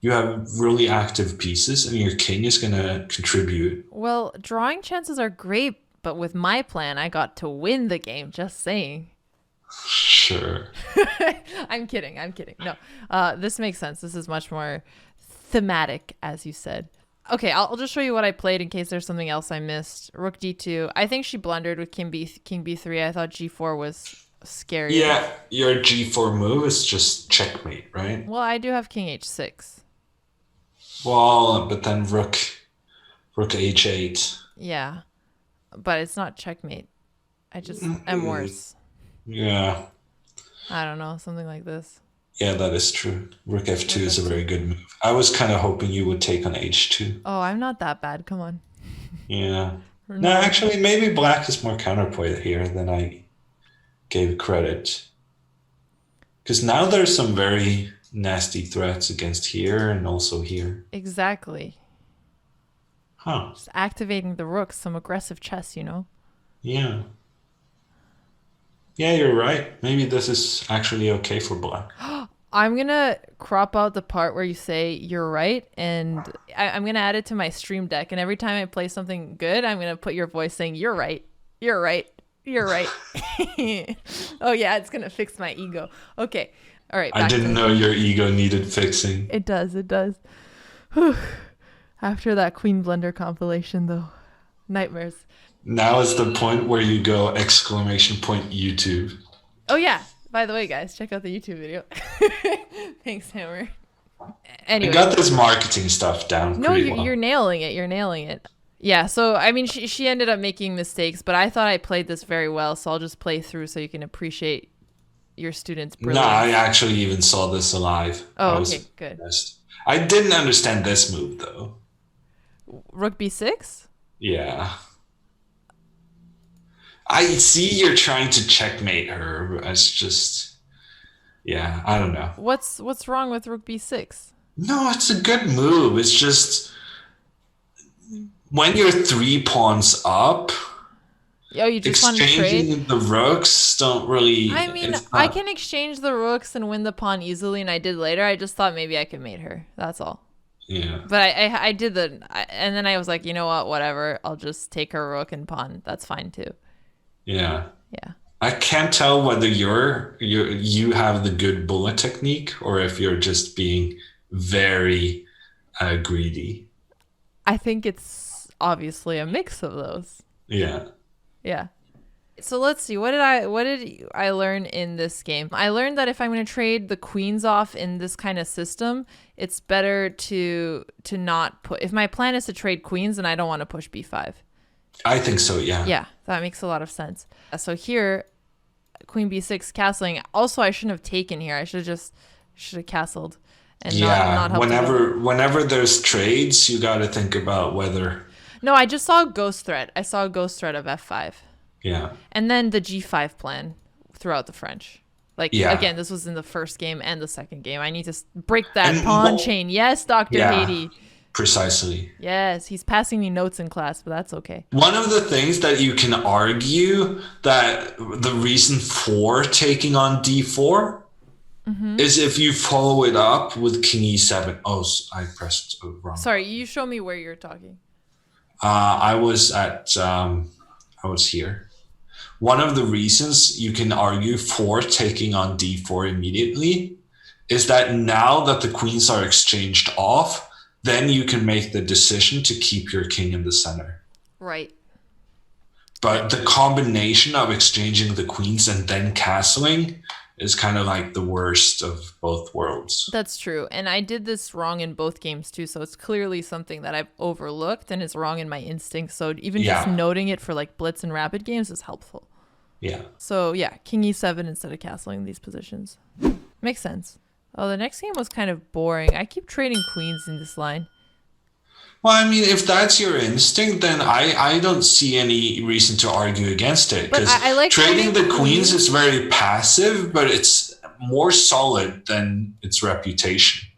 you have really active pieces, and your king is going to contribute. Well, drawing chances are great, but with my plan, I got to win the game. Just saying. Sure. I'm kidding. No, this makes sense. This is much more thematic, as you said. Okay, I'll just show you what I played in case there's something else I missed. Rook d2. I think she blundered with king b3. I thought g4 was scary. Yeah, your g4 move is just checkmate, right? Well, I do have king h6. Well, but then rook h8. Yeah, but it's not checkmate. I just am worse. Yeah. I don't know, something like this. Yeah, that is true. Rook f2 is a very good move. I was kind of hoping you would take on h2. Oh, I'm not that bad. Come on. Yeah. No, actually, maybe black is more counterpoint here than I gave credit. Because now there's some very nasty threats against here and also here. Exactly. Huh. Just activating the rooks, some aggressive chess, you know? Yeah. Yeah, you're right. Maybe this is actually okay for black. I'm going to crop out the part where you say you're right, and I'm going to add it to my stream deck. And every time I play something good, I'm going to put your voice saying, you're right, you're right, you're right. Oh, yeah, it's going to fix my ego. Okay. All right. I didn't know your ego needed fixing. It does. It does. Whew. After that Queen Blunder compilation, though, nightmares. Now is the point where you go ! YouTube. Oh, yeah. By the way, guys, check out the YouTube video. Thanks, Hammer. Anyway. I got this marketing stuff down. No, you're nailing it. You're nailing it. Yeah, so, I mean, she ended up making mistakes, but I thought I played this very well, so I'll just play through so you can appreciate your students' brilliance. No, I actually even saw this live. Oh, okay, good. Impressed. I didn't understand this move, though. Rook b6? Yeah. I see you're trying to checkmate her. It's just, yeah, I don't know. What's wrong with rook b6? No, it's a good move. It's just when you're 3 pawns up, oh, you just want to trade? Exchanging the rooks don't really... I mean, I can exchange the rooks and win the pawn easily, and I did later. I just thought maybe I could mate her. That's all. Yeah. But I did and then I was like, you know what, whatever. I'll just take her rook and pawn. That's fine too. Yeah. Yeah. I can't tell whether you have the good bullet technique or if you're just being very greedy. I think it's obviously a mix of those. Yeah. Yeah. So let's see. What did I learn in this game? I learned that if I'm going to trade the queens off in this kind of system, it's better to not put. If my plan is to trade queens, then I don't want to push b5. I think so, yeah. Yeah, that makes a lot of sense. So here, queen b6 castling. Also, I shouldn't have taken here. I should have castled and not helped. Whenever there's trades, you got to think about whether. No, I just saw a ghost threat. I saw a ghost threat of f5. Yeah. And then the g5 plan throughout the French. Again, this was in the first game and the second game. I need to break that pawn chain. Yes, Dr. Haiti. Precisely. Yes, he's passing me notes in class, but that's okay. One of the things that you can argue that the reason for taking on d4 is if you follow it up with king e7. Oh, I pressed wrong. Sorry, you show me where you're talking. I was here. One of the reasons you can argue for taking on d4 immediately is that now that the queens are exchanged off, then you can make the decision to keep your king in the center. Right. But the combination of exchanging the queens and then castling is kind of like the worst of both worlds. That's true. And I did this wrong in both games too. So it's clearly something that I've overlooked and is wrong in my instincts. So even just noting it for like blitz and rapid games is helpful. Yeah. So yeah, king e7 instead of castling these positions. Makes sense. Oh, the next game was kind of boring. I keep trading queens in this line. Well, I mean, if that's your instinct, then I don't see any reason to argue against it. Because I like trading the queens is very passive, but it's more solid than its reputation.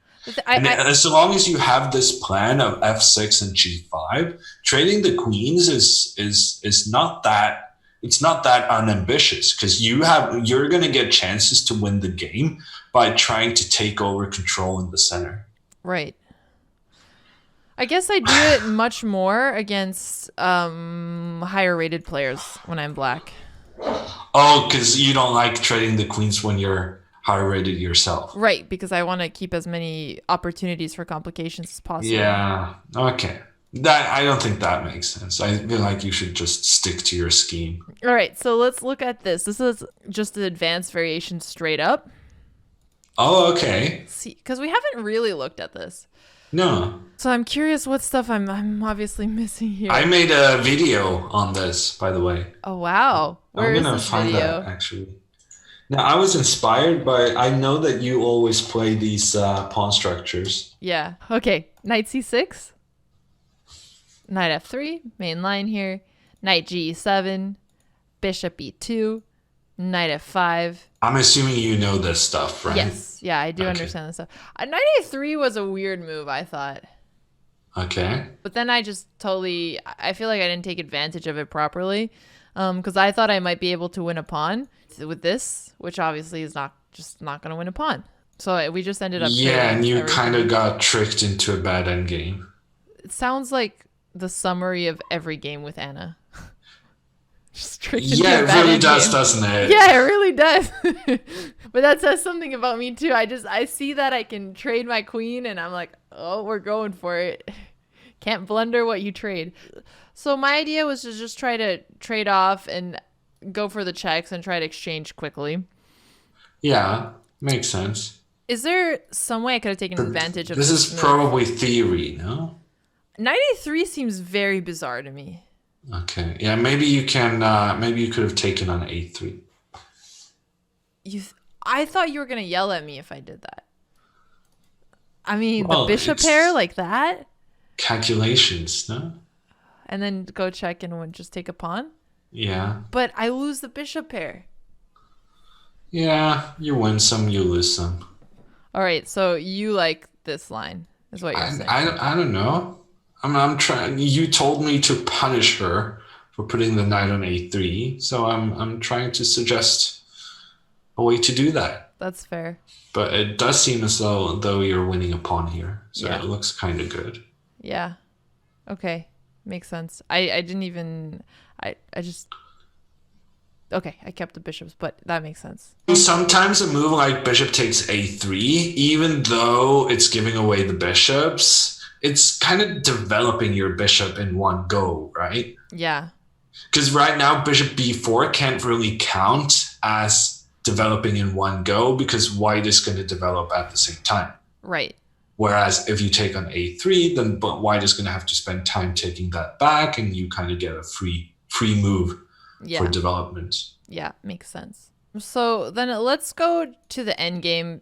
As long as you have this plan of f6 and g5, trading the queens is not that. It's not that unambitious because you're going to get chances to win the game by trying to take over control in the center. Right. I guess I do it much more against higher rated players when I'm black. Oh, because you don't like trading the queens when you're higher rated yourself. Right, because I want to keep as many opportunities for complications as possible. Yeah. Okay. That I don't think that makes sense. I feel like you should just stick to your scheme. All right, so let's look at this. This is just the advanced variation straight up. Oh, okay. See, because we haven't really looked at this. No. So I'm curious what stuff I'm obviously missing here. I made a video on this, by the way. Oh, wow. Where I'm is gonna this find video? that actually. Now I was inspired by. I know that you always play these pawn structures. Yeah. Okay. Knight c6. Knight f3. Main line here. Knight g7. Bishop e2. Knight f5. I'm assuming you know this stuff, right? Yes. Yeah, I do understand this stuff. Knight a3 was a weird move, I thought. Okay. But then I just totally, I feel like I didn't take advantage of it properly. Because I thought I might be able to win a pawn with this, which obviously is not going to win a pawn. So we just ended up. Yeah, and you kind of got tricked into a bad endgame. It sounds like the summary of every game with Anna. Just tricked into Yeah, a it bad really does, endgame. doesn't it? Yeah, it really does. But that says something about me too. I see that I can trade my queen, and I'm like, oh, we're going for it. Can't blunder what you trade. So my idea was to just try to trade off and go for the checks and try to exchange quickly. Yeah, makes sense. Is there some way I could have taken advantage of this? This Is move? probably theory, no? Knight a3 seems very bizarre to me. Okay. Yeah, maybe you can. Maybe you could have taken on a3. I thought you were gonna yell at me if I did that. I mean, Well, the bishop pair like that, calculations, no? and then go check and just take a pawn. Yeah. But I lose the bishop pair. Yeah, you win some, you lose some. All right, so you like this line, is what you're saying. I don't know. I'm trying. You told me to punish her for putting the knight on a3, so I'm trying to suggest a way to do that. That's fair. But it does seem as though you're winning a pawn here, so Yeah. it looks kind of good. Yeah. Okay, makes sense. I didn't even. I just. Okay, I kept the bishops, but that makes sense. Sometimes a move like bishop takes a3, even though it's giving away the bishops, it's kind of developing your bishop in one go, right? Yeah. Because right now, bishop b4 can't really count as developing in one go because white is going to develop at the same time. Right. Whereas if you take on a3, then white is going to have to spend time taking that back, and you kind of get a free move for development. Yeah, makes sense. So then let's go to the end game,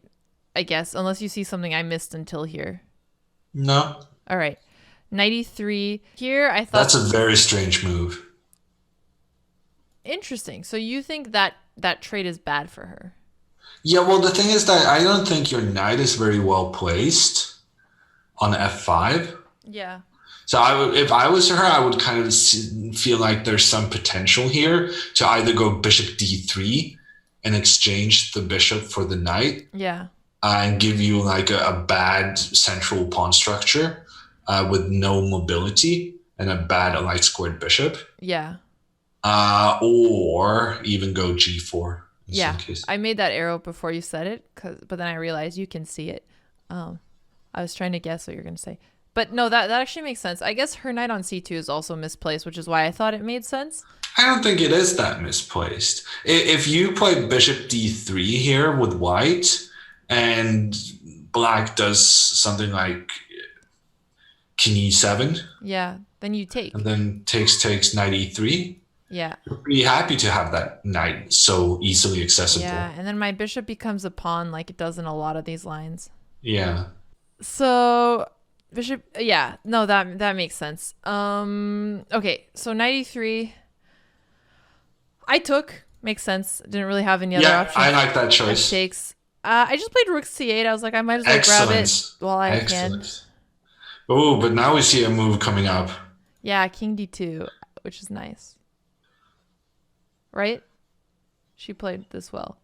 I guess, unless you see something I missed until here. No. All right. Knight e3. Here I thought... That's a very strange move. Interesting. So you think that trade is bad for her? Yeah, well, the thing is that I don't think your knight is very well placed on f5. Yeah. So if I was her, I would kind of feel like there's some potential here to either go bishop d3 and exchange the bishop for the knight. Yeah. And give you like a bad central pawn structure with no mobility and a bad light squared bishop. Yeah. Or even go g4. Yeah, I made that arrow before you said it, but then I realized you can see it. I was trying to guess what you're going to say. But no, that actually makes sense. I guess her knight on c2 is also misplaced, which is why I thought it made sense. I don't think it is that misplaced. If you play bishop d3 here with white and black does something like king e7. Yeah, then you take. And then takes knight e3. Yeah. You're pretty happy to have that knight so easily accessible. Yeah, and then my bishop becomes a pawn like it does in a lot of these lines. Yeah. So bishop, yeah, no, that makes sense. Okay, so knight e3. I took, makes sense. Didn't really have any other options. I like that choice. Takes. I just played rook c8. I was like, I might as well grab it while I can. Oh, but now we see a move coming up. Yeah, king d2, which is nice. Right? She played this well.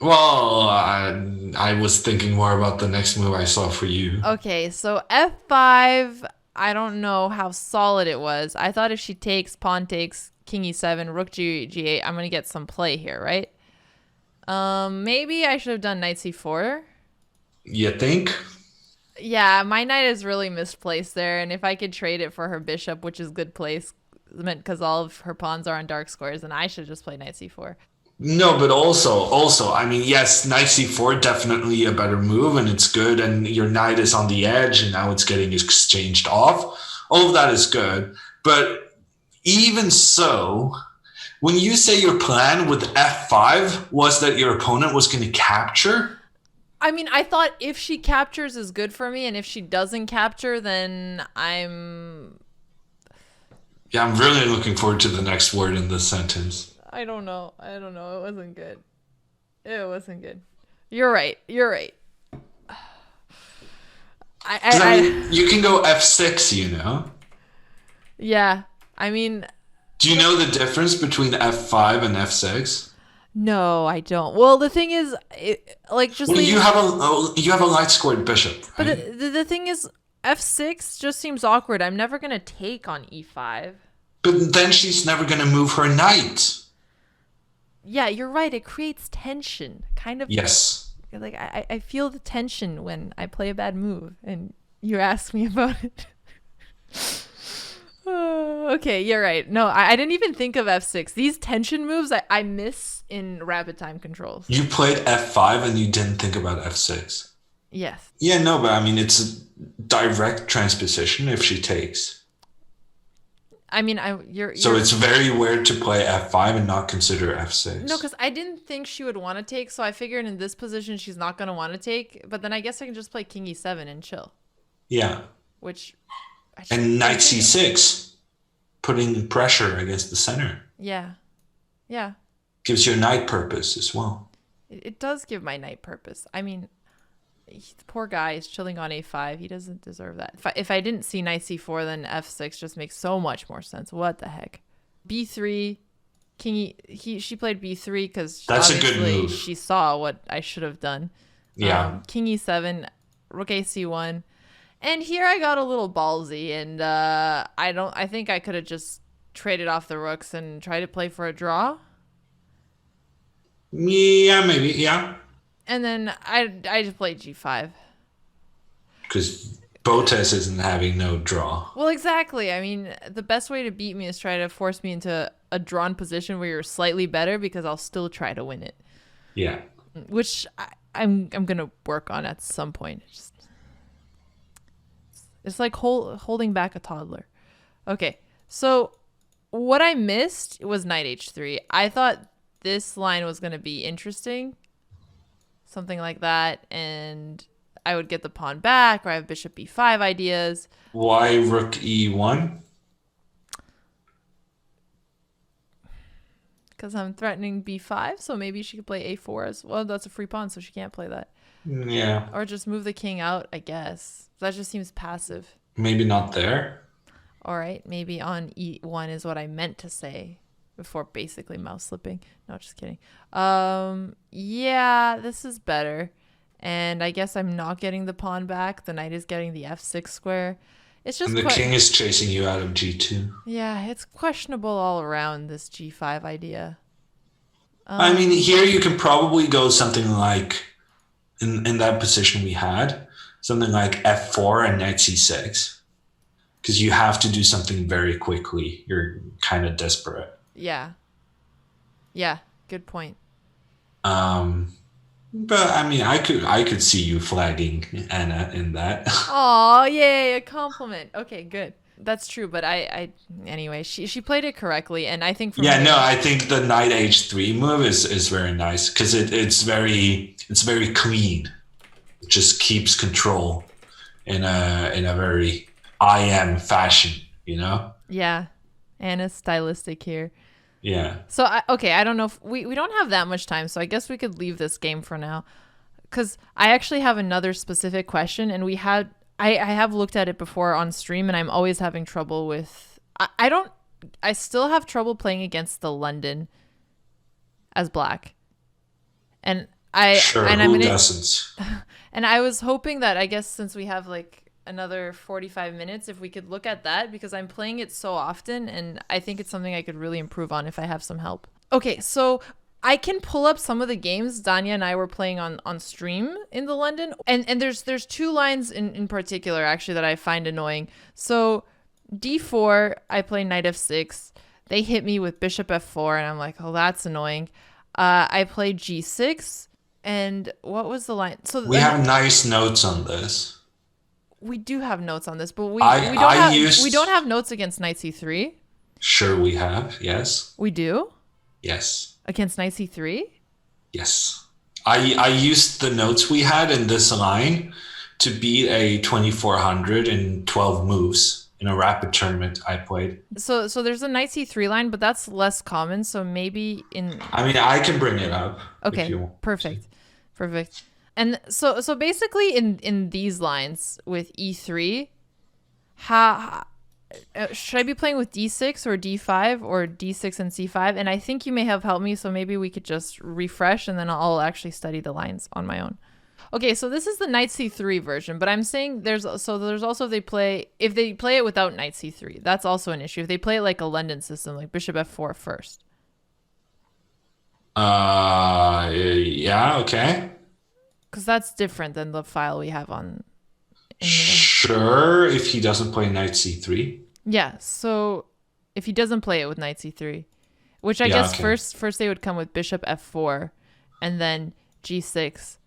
Well, I was thinking more about the next move I saw for you. Okay, so f5, I don't know how solid it was. I thought if she takes, pawn takes, king e7, rook g8, I'm going to get some play here, right? Maybe I should have done knight c4. You think? Yeah, my knight is really misplaced there, and if I could trade it for her bishop, which is good place, because all of her pawns are on dark squares, then I should just play knight c4. No, but also, I mean, yes, knight c4 definitely a better move, and it's good, and your knight is on the edge, and now it's getting exchanged off. All of that is good, but even so, when you say your plan with f5 was that your opponent was going to capture, I mean, I thought if she captures is good for me, and if she doesn't capture, then I'm... yeah, I'm really looking forward to the next word in this sentence. I don't know. It wasn't good. It wasn't good. You're right. I mean, you can go f6, you know? Yeah. I mean... Do you know the difference between f5 and f6? No, I don't. Well, the thing is, You have a light squared bishop, right? But the thing is, f6 just seems awkward. I'm never gonna take on e5. But then she's never gonna move her knight. Yeah, you're right. It creates tension, kind of. Yes. Like I feel the tension when I play a bad move, and you ask me about it. Okay, you're right. No, I didn't even think of f6. These tension moves I miss in rapid time controls. You played f5 and you didn't think about f6. Yes. Yeah, no, but I mean, it's a direct transposition if she takes. I mean, So it's very weird to play f5 and not consider f6. No, because I didn't think she would want to take, so I figured in this position she's not going to want to take. But then I guess I can just play king e7 and chill. Yeah. Which... And knight c6, putting pressure against the center. Yeah. Yeah. Gives your knight purpose as well. It does give my knight purpose. I mean, the poor guy is chilling on a5. He doesn't deserve that. If I didn't see knight c4, then f6 just makes so much more sense. What the heck? b3, she played b3 because that's a good move. She saw what I should have done. Yeah. King e7, rook ac1. And here I got a little ballsy, and I think I could have just traded off the rooks and tried to play for a draw. Yeah, maybe, yeah. And then I just played g5. Because Botes isn't having no draw. Well, exactly. I mean, the best way to beat me is try to force me into a drawn position where you're slightly better, because I'll still try to win it. Yeah. Which I'm gonna work on at some point. It's like holding back a toddler. Okay, so what I missed was knight h3. I thought this line was going to be interesting. Something like that. And I would get the pawn back, or I have bishop b5 ideas. Why rook e1? Because I'm threatening b5, so maybe she could play a4 as well. That's a free pawn, so she can't play that. Yeah. Or just move the king out, I guess. That just seems passive. Maybe not there. All right, maybe on e1 is what I meant to say before basically mouse slipping. No, just kidding. Yeah, this is better. And I guess I'm not getting the pawn back. The knight is getting the f6 square. It's just and the king is chasing you out of g2. Yeah, it's questionable all around, this g5 idea. I mean, here you can probably go something like, in that position we had, something like f4 and knight c6. Because you have to do something very quickly. You're kind of desperate. Yeah. Yeah, good point. But I mean, I could see you flagging Anna in that. Oh, yay, a compliment. Okay, good. That's true, but I anyway, she played it correctly, and I think I think the knight h3 move is very nice, because it's very clean. It just keeps control in a very IM fashion, you know? Yeah. Anna's stylistic here. Yeah. So, I don't know if we don't have that much time, so I guess we could leave this game for now. Because I actually have another specific question, and I have looked at it before on stream, and I'm always having trouble with... I still have trouble playing against the London as black. And Sure, and I'm who gonna doesn't? and I was hoping that I guess since we have like another 45 minutes, if we could look at that because I'm playing it so often and I think it's something I could really improve on if I have some help. Okay, so I can pull up some of the games Danya and I were playing on stream in the London, and there's two lines in particular actually that I find annoying. So d4, I play knight f6. They hit me with bishop f4, and I'm like, oh, that's annoying. I play g6, and what was the line? So We have nice notes on this. we do have notes on this, but we don't have notes against knight c3. Sure, we have. Yes. We do Yes. against knight c3. Yes. I used the notes we had in this line to beat a 2400 in 12 moves in a rapid tournament I played. So there's a knight c3 line, but that's less common. So maybe in. I mean, I can bring it up. Okay. If you want perfect. And so basically in these lines with e3, how should I be playing with d6 or d5 or d6 and c5? And I think you may have helped me, so maybe we could just refresh and then I'll actually study the lines on my own. Okay, so this is the knight c3 version, but I'm saying there's also if they play it without knight c3, that's also an issue. If they play it like a London system, like bishop f4 first. Yeah, okay. Because that's different than the file we have on. Sure, if he doesn't play knight c3. Yeah, so if he doesn't play it with knight c3, which I guess okay. first they would come with bishop f4, and then g6,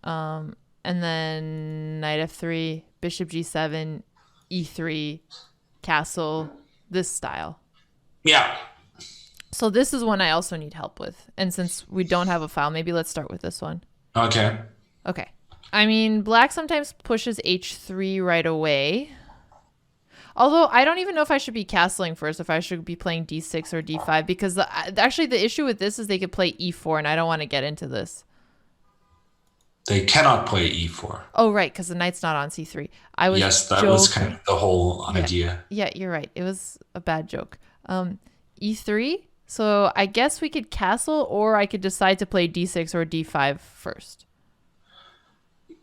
and then knight f3, bishop g7, e3, castle, this style. Yeah. So this is one I also need help with. And since we don't have a file, maybe let's start with this one. Okay. I mean, black sometimes pushes h3 right away. Although I don't even know if I should be castling first, if I should be playing d6 or d5, because actually the issue with this is they could play e4, and I don't want to get into this. They cannot play e4. Oh, right, because the knight's not on c3. Yes, that was kind of the whole idea. Yeah, you're right. It was a bad joke. E3. So I guess we could castle, or I could decide to play d6 or d5 first.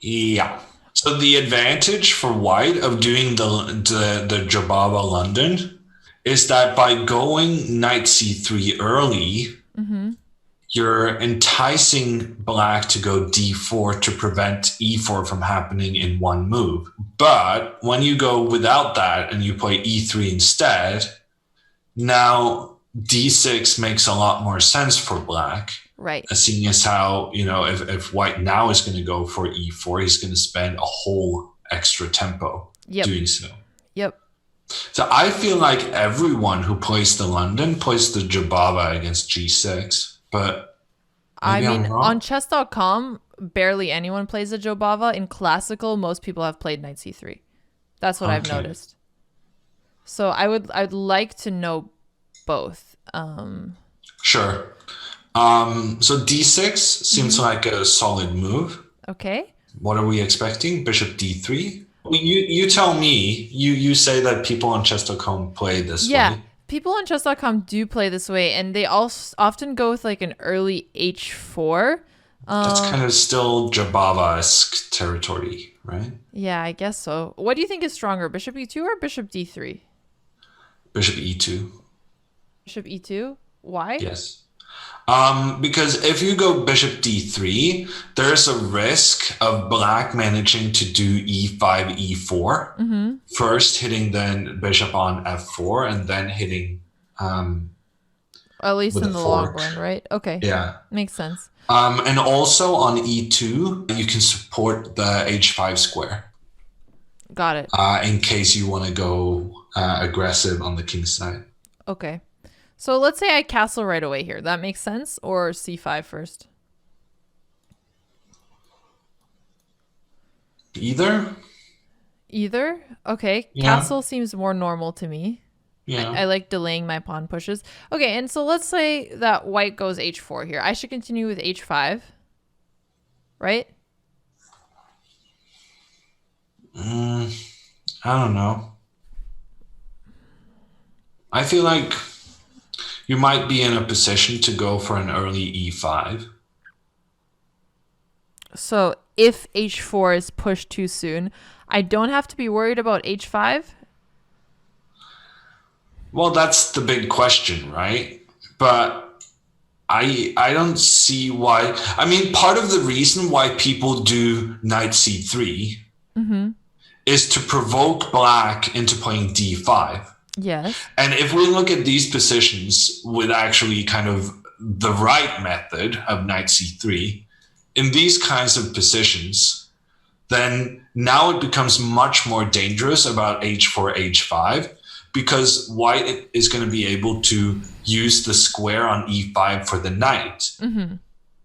Yeah. So the advantage for white of doing the Jobava London is that by going knight c3 early, you're enticing black to go d4 to prevent e4 from happening in one move. But when you go without that and you play e3 instead, now d6 makes a lot more sense for black. Right. Seeing as how, if white now is going to go for e4, he's going to spend a whole extra tempo doing so. Yep. So I feel like everyone who plays the London plays the Jobava against g6, but I mean, on chess.com, barely anyone plays the Jobava. In classical, most people have played knight c3. That's what I've noticed. So I'd like to know both. Sure. So d6 seems like a solid move. Okay. What are we expecting? Bishop d3? You tell me. You say that people on chess.com play this way. Yeah, people on chess.com do play this way, and they often go with like an early h4. That's kind of still Jobava-esque territory, right? Yeah, I guess so. What do you think is stronger, bishop e2 or bishop d3? Bishop e2. Bishop e2? Why? Yes. Because if you go bishop d3, there's a risk of black managing to do e5, e4. First hitting then bishop on f4 and then hitting at least in the long run, right? Okay. Yeah. Makes sense. And also on e2, you can support the h5 square. Got it. In case you want to go aggressive on the king side. Okay. So let's say I castle right away here. That makes sense? Or c5 first? Either? Okay. Yeah. Castle seems more normal to me. Yeah. I like delaying my pawn pushes. Okay, and so let's say that white goes h4 here. I should continue with h5, right? I don't know. I feel like you might be in a position to go for an early e5. So if h4 is pushed too soon, I don't have to be worried about h5? Well, that's the big question, right? But I don't see why. I mean, part of the reason why people do knight c3 is to provoke black into playing d5. Yes. And if we look at these positions with actually kind of the right method of knight c3, in these kinds of positions, then now it becomes much more dangerous about h4, h5, because white is going to be able to use the square on e5 for the knight.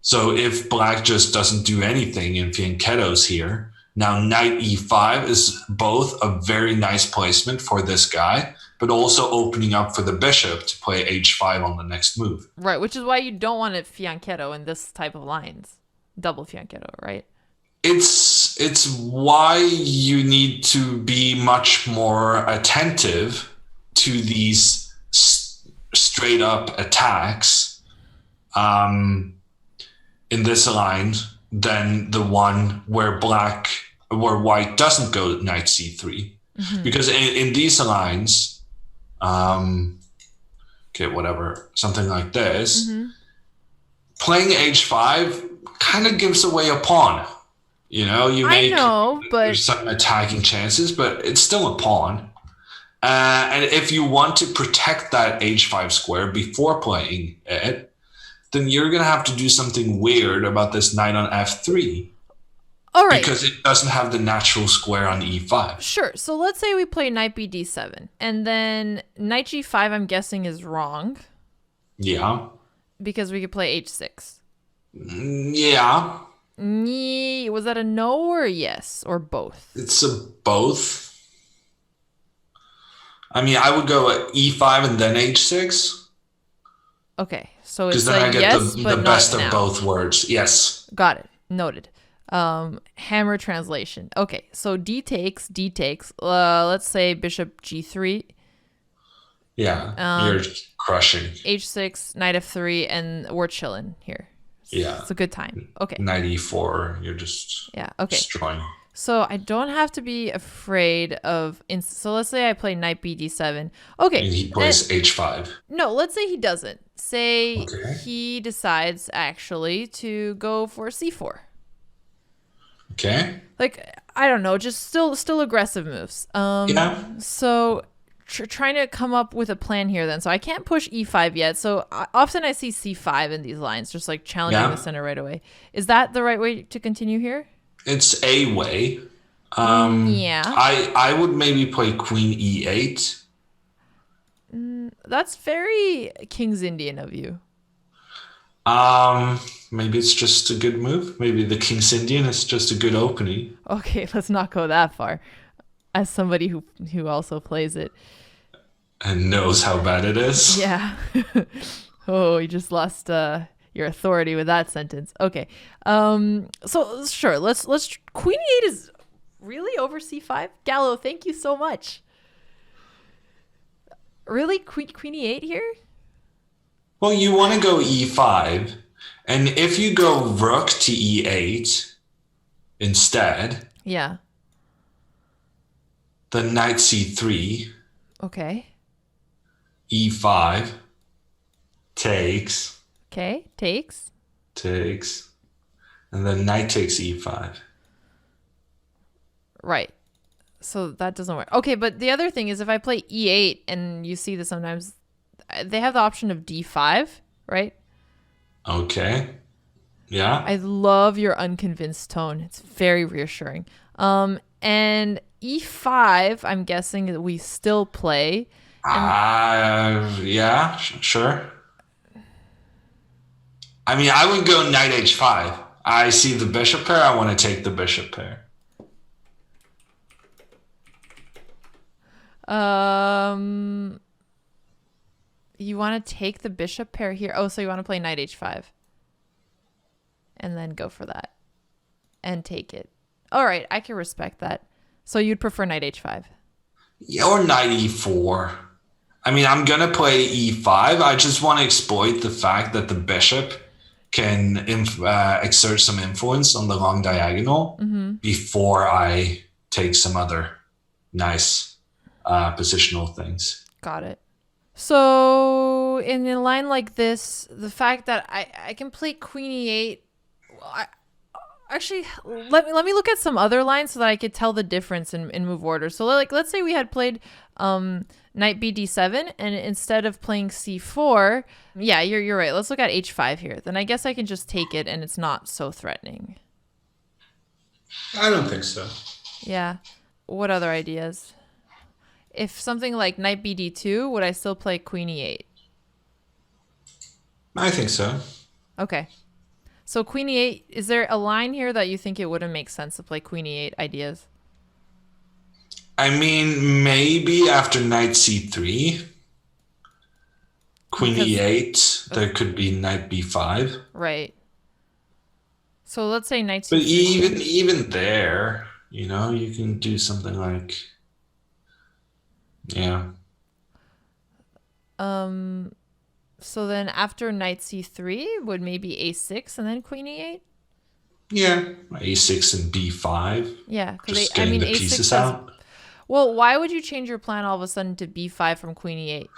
So if black just doesn't do anything in fianchettos here, now knight e5 is both a very nice placement for this guy, but also opening up for the bishop to play h5 on the next move. Right, which is why you don't want to fianchetto in this type of lines. Double fianchetto, right? It's why you need to be much more attentive to these straight up attacks in this line than the one where white doesn't go knight c3. Because in these lines, something like this, playing h5 kind of gives away a pawn. You know, you make some attacking chances, but it's still a pawn. And if you want to protect that h5 square before playing it, then you're going to have to do something weird about this knight on f3. All right. Because it doesn't have the natural square on e5. Sure. So let's say we play knight b d7. And then knight g5, I'm guessing, is wrong. Yeah. Because we could play h6. Yeah. Was that a no or a yes? Or both? It's a both. I mean, I would go at e5 and then h6. Okay. So it's then like I get yes, the but best not of now. both words. Yes. Got it. Noted. Hammer translation. Okay, so d takes. Let's say bishop g3. Yeah, you're crushing. h6, knight f3, and we're chilling here. Yeah, it's a good time. Okay. Knight e4, you're just destroying. So I don't have to be afraid of. So let's say I play knight b d7. Okay. And he plays h5. No, let's say he doesn't. Say he decides actually to go for c4. Okay. Like, I don't know, just still aggressive moves. So trying to come up with a plan here then. So I can't push e5 yet. So often I see c5 in these lines, just like challenging the center right away. Is that the right way to continue here? It's a way. I would maybe play queen e8. That's very King's Indian of you. Maybe it's just a good move. Maybe the King's Indian is just a good opening. Okay, let's not go that far. As somebody who also plays it. And knows how bad it is. Yeah. Oh, you just lost your authority with that sentence. Okay. So sure, let's Queen e8 is really over c5? Gallo, thank you so much. Really? Queen e8 here? Well, you want to go e5, and if you go rook to e8 instead, then knight c3, e5, takes, and then knight takes e5. Right. So that doesn't work. Okay, but the other thing is if I play e8, and you see this sometimes, they have the option of d5, right? Okay. Yeah. I love your unconvinced tone. It's very reassuring. And e5, I'm guessing that we still play. Yeah, sure. I mean, I would go knight h5. I see the bishop pair. I want to take the bishop pair. You want to take the bishop pair here? Oh, so you want to play knight h5. And then go for that. And take it. All right, I can respect that. So you'd prefer knight h5? Yeah, or knight e4. I mean, I'm going to play e5. I just want to exploit the fact that the bishop can exert some influence on the long diagonal before I take some other nice positional things. Got it. So in a line like this, the fact that I can play queen e8, actually let me look at some other lines so that I could tell the difference in move order. So like let's say we had played knight bd7, and instead of playing c4, yeah, you're right. Let's look at h5 here. Then I guess I can just take it and it's not so threatening. I don't think so. Yeah. What other ideas? If something like knight bd2, would I still play queen e8? I think so. Okay. So queen e8, is there a line here that you think it wouldn't make sense to play queen e8 ideas? I mean, maybe after knight c3, queen e8, there could be knight b5. Right. So let's say knight c3. But even there, you know, you can do something like, yeah. So then after knight c3, would maybe a6 and then queen e8? Yeah, a6 and b5. Yeah, because getting the pieces out. Well, why would you change your plan all of a sudden to b5 from queen e8?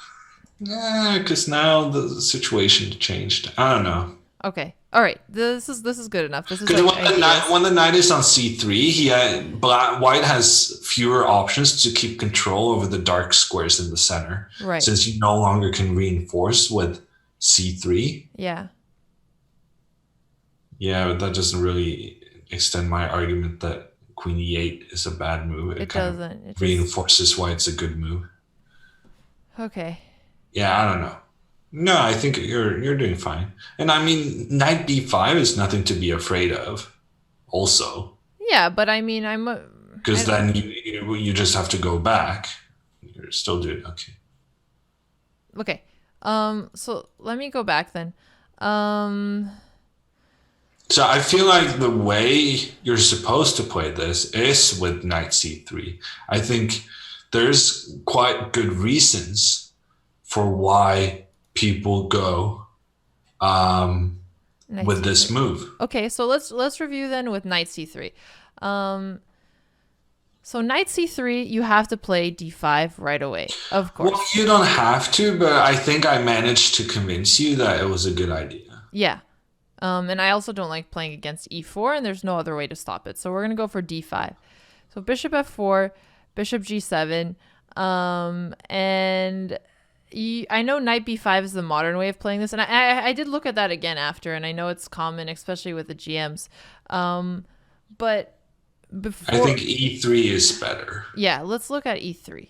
Because now the situation changed. I don't know. Okay. All right. This is good enough. This is because like when the knight is on c3, white has fewer options to keep control over the dark squares in the center. Right. Since you no longer can reinforce with c3. Yeah. Yeah, but that doesn't really extend my argument that queen e8 is a bad move. It doesn't. It reinforces why it's a good move. Okay. Yeah, I don't know. No, I think you're doing fine. And I mean, knight b5 is nothing to be afraid of. Also. Yeah, but I mean, because then you just have to go back. You're still doing okay. Okay. So let me go back then. So I feel like the way you're supposed to play this is with knight c3. I think there's quite good reasons for why people go with this move. Okay, so let's review then with knight c3. So knight c3, you have to play d5 right away, of course. Well, you don't have to, but I think I managed to convince you that it was a good idea. Yeah. And I also don't like playing against e4, and there's no other way to stop it. So we're going to go for d5. So bishop f4, bishop g7, and I know knight b5 is the modern way of playing this, and I did look at that again after, and I know it's common, especially with the GMs. But before, I think e3 is better. Yeah, let's look at e3.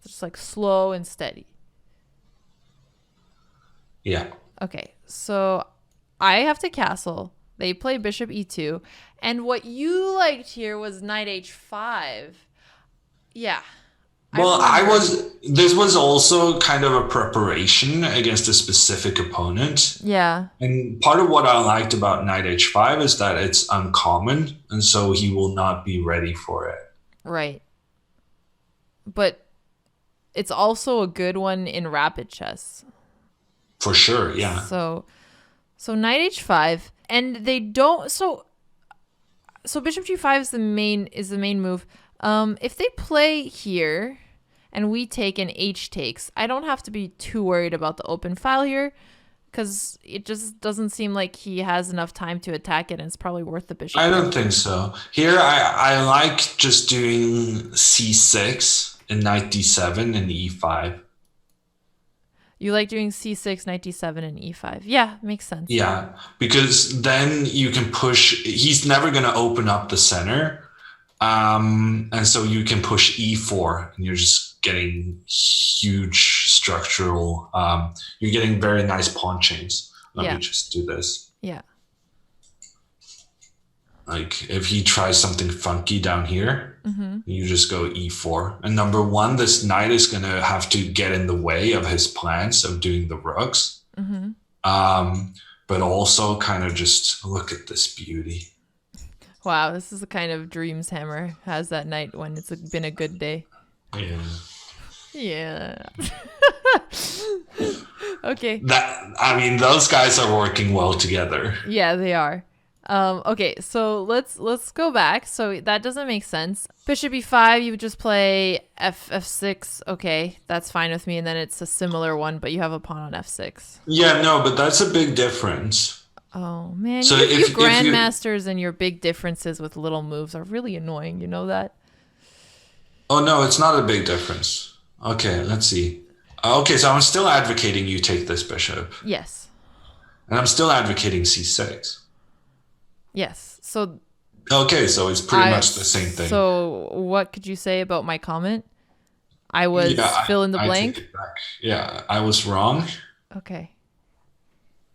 Just like slow and steady. Yeah. Okay, so I have to castle. They play bishop e2. And what you liked here was knight h5. Yeah. Well, this was also kind of a preparation against a specific opponent. Yeah. And part of what I liked about knight h5 is that it's uncommon. And so he will not be ready for it. Right. But it's also a good one in rapid chess. For sure, yeah. So knight h5, and they don't. So bishop g5 is the main move. If they play here, and we take and h takes, I don't have to be too worried about the open file here, because it just doesn't seem like he has enough time to attack it, and it's probably worth the bishop. I don't think so. Here, I like just doing c6 and knight d7 and e5. You like doing c6, knight d7, and e5. Yeah, makes sense. Yeah, because then you can push. He's never going to open up the center. And so you can push e4, and you're just getting huge structural. You're getting very nice pawn chains. Let me just do this. Yeah. Like if he tries something funky down here, you just go e4. And number one, this knight is going to have to get in the way of his plans of doing the rooks. But also kind of just look at this beauty. Wow, this is the kind of dreams Hammer has that night when it's been a good day. Yeah. Yeah. Okay. Those guys are working well together. Yeah, they are. Okay, so let's go back. So that doesn't make sense. Bishop e5, you would just play f6. Okay, that's fine with me. And then it's a similar one, but you have a pawn on f6. Yeah, no, but that's a big difference. Oh man, So you grandmasters and your big differences with little moves are really annoying. You know that? Oh no, it's not a big difference. Okay, let's see. Okay, so I'm still advocating you take this bishop. Yes. And I'm still advocating c6. Yes. So. Okay, so it's pretty much the same thing. So what could you say about my comment? I was fill in the blank. Take it back. Yeah, I was wrong. Okay.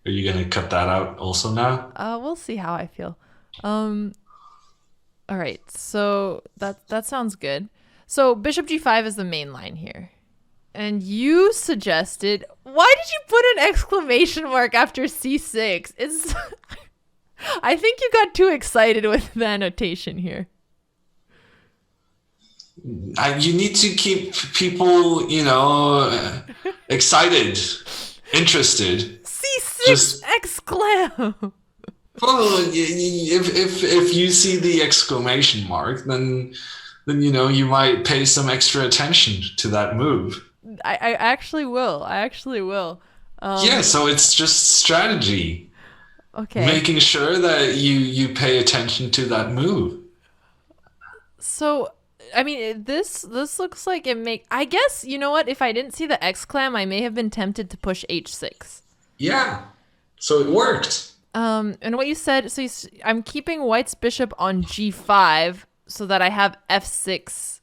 Are you gonna cut that out also now? We'll see how I feel. All right. So that sounds good. So bishop g5 is the main line here. And you suggested, why did you put an exclamation mark after c6? It's I think you got too excited with the annotation here. You need to keep people, excited, interested. C6 exclam. Well, if you see the exclamation mark, then you might pay some extra attention to that move. I actually will. Yeah, so it's just strategy. Okay. Making sure that you pay attention to that move. So, I mean, this looks like I guess, you know what? If I didn't see the exclam, I may have been tempted to push h6. Yeah. So it worked. And what you said, so I'm keeping white's bishop on g5 so that I have f6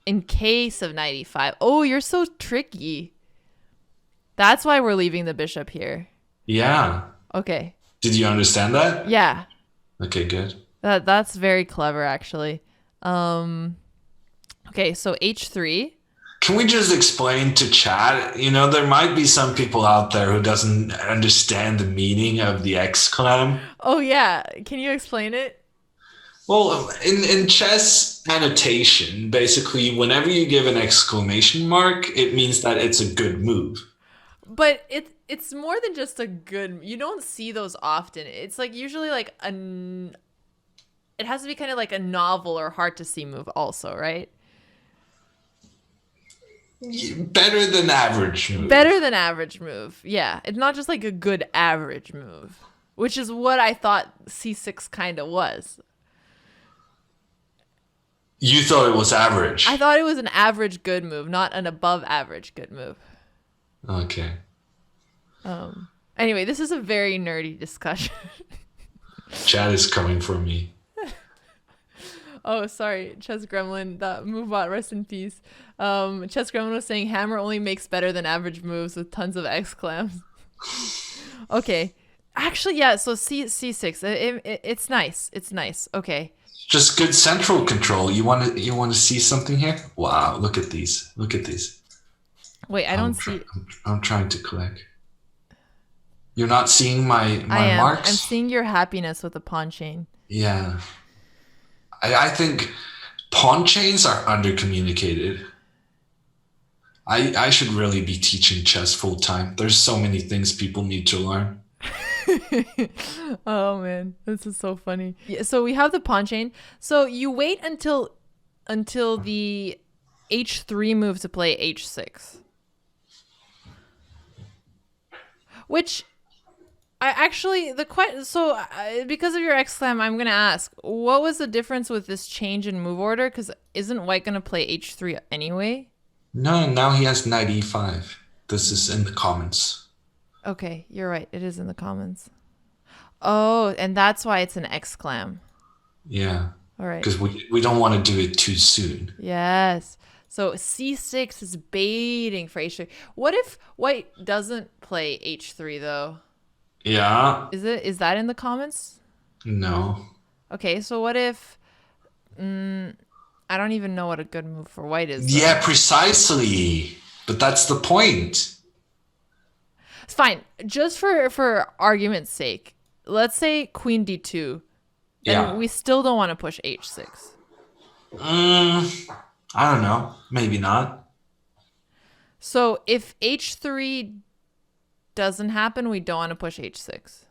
in case of knight e5. Oh, you're so tricky. That's why we're leaving the bishop here. Yeah. Okay. Did you understand that? Yeah. Okay, good. That's very clever, actually. Okay, so h3. Can we just explain to chat? There might be some people out there who doesn't understand the meaning of the exclam. Oh, yeah. Can you explain it? Well, in chess annotation, basically, whenever you give an exclamation mark, it means that it's a good move. But it's more than just a good. You don't see those often. It's like usually like it has to be kind of like a novel or hard to see move also, right? Better than average move. Better than average move. Yeah. It's not just like a good average move, which is what I thought c6 kind of was. You thought it was average. I thought it was an average good move, not an above average good move. Okay. Anyway, this is a very nerdy discussion. Chat is coming for me. Oh, sorry, Chess Gremlin. That MoveBot, rest in peace. Chess Gremlin was saying hammer only makes better than average moves with tons of exclams. Okay, actually, yeah. So C6. It's nice. It's nice. Okay. Just good central control. You want to see something here? Wow! Look at these. Look at these. Wait, I don't see. I'm trying to click. You're not seeing my marks? I'm seeing your happiness with the pawn chain. Yeah. I think pawn chains are undercommunicated. I should really be teaching chess full time. There's so many things people need to learn. Oh man, this is so funny. Yeah, so we have the pawn chain. So you wait until the h3 move to play h6. Which I actually because of your exclam, I'm gonna ask, what was the difference with this change in move order? Because isn't white gonna play h3 anyway? No, now he has knight e5. This is in the comments. Okay, you're right. It is in the comments. Oh, and that's why it's an exclam. Yeah. All right. Because we don't want to do it too soon. Yes. So c6 is baiting for h3. What if white doesn't play h3 though? Yeah. Is that in the comments? No. Okay, so what if I don't even know what a good move for white is. Though. Yeah, precisely. But that's the point. It's fine. Just for argument's sake, let's say queen d2. Yeah. And we still don't want to push h6. I don't know. Maybe not. So if h3 doesn't happen, we don't want to push h6.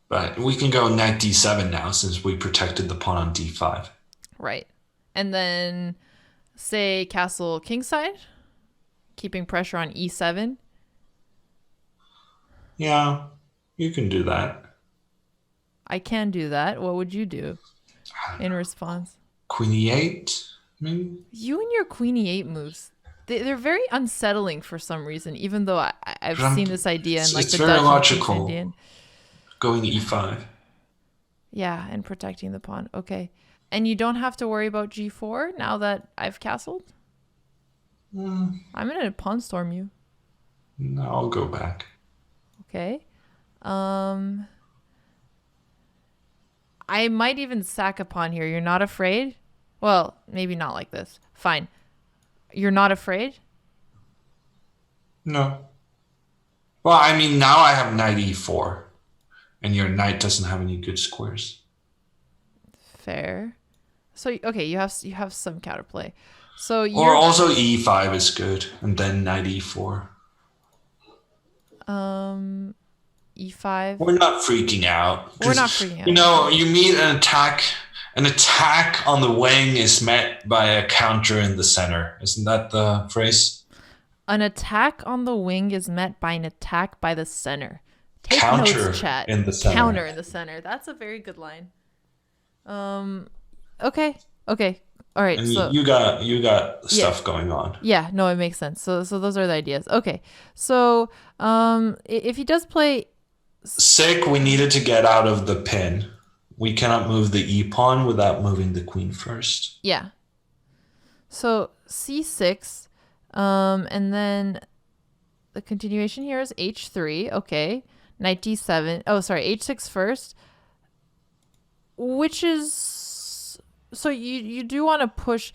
But we can go knight d7 now since we protected the pawn on d5. Right. And then say castle kingside, keeping pressure on e7. Yeah, you can do that. I can do that. What would you do in response? Queen e8, maybe? You and your queen e8 moves, they're very unsettling for some reason, even though I've seen this idea in like it's the very Dutch logical. and Indian. Going e5. Yeah, and protecting the pawn. Okay. And you don't have to worry about g4 now that I've castled? I'm going to pawn storm you. No, I'll go back. Okay. I might even sack a pawn here. You're not afraid? Well, maybe not like this. Fine. You're not afraid? No. Well, I mean, now I have knight e4. And your knight doesn't have any good squares. Fair. So, okay, you have some counterplay. So or also e5 is good. And then knight e4. E5. We're not freaking out. We're not freaking out. You know, you meet an attack. An attack on the wing is met by a counter in the center. Isn't that the phrase? An attack on the wing is met by an attack by the center. Take counter notes, chat. In the center. Counter in the center. That's a very good line. Okay. All right. And so you got stuff going on. Yeah. No, it makes sense. So those are the ideas. Okay. So if he does play sick, we needed to get out of the pin. We cannot move the e pawn without moving the queen first. Yeah. So c6, and then the continuation here is h3. Okay. Knight d7. Oh, sorry, h6 first. Which is so you do want to push.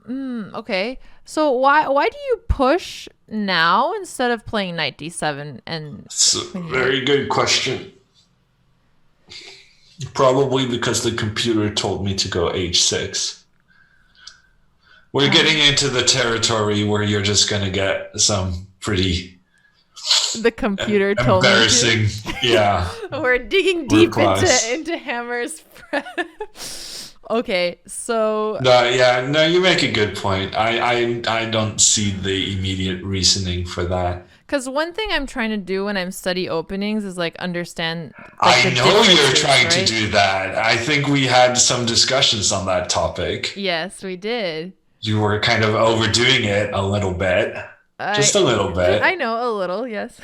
Okay. So why do you push now instead of playing knight d7 and? It's a very good question. Probably because the computer told me to go h6. We're getting into the territory where you're just gonna get some pretty. The computer told me embarrassing. Yeah. We're digging deep into Hammer's. Okay, so. No, you make a good point. I don't see the immediate reasoning for that. Because one thing I'm trying to do when I'm study openings is like understand. Like, I know you're trying to do that. I think we had some discussions on that topic. Yes, we did. You were kind of overdoing it a little bit. Just a little bit. I know, a little, yes.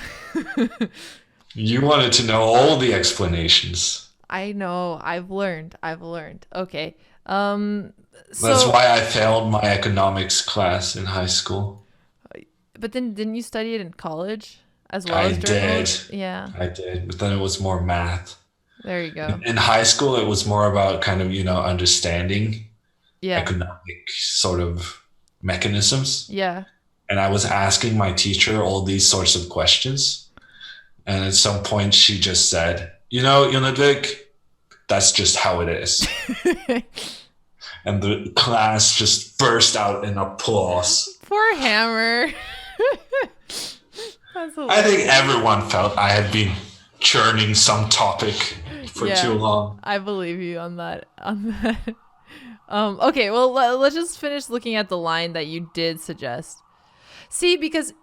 You wanted to know all the explanations. I know. I've learned. Okay. That's why I failed my economics class in high school. But then didn't you study it in college as well as journalism? Yeah. I did. But then it was more math. There you go. In high school, it was more about kind of, understanding economic sort of mechanisms. Yeah. And I was asking my teacher all these sorts of questions. And at some point, she just said, Jon Ludvig, that's just how it is. And the class just burst out in applause. Poor Hammer. I think everyone felt I had been churning some topic for too long. I believe you on that. Okay, well, let's just finish looking at the line that you did suggest. See, because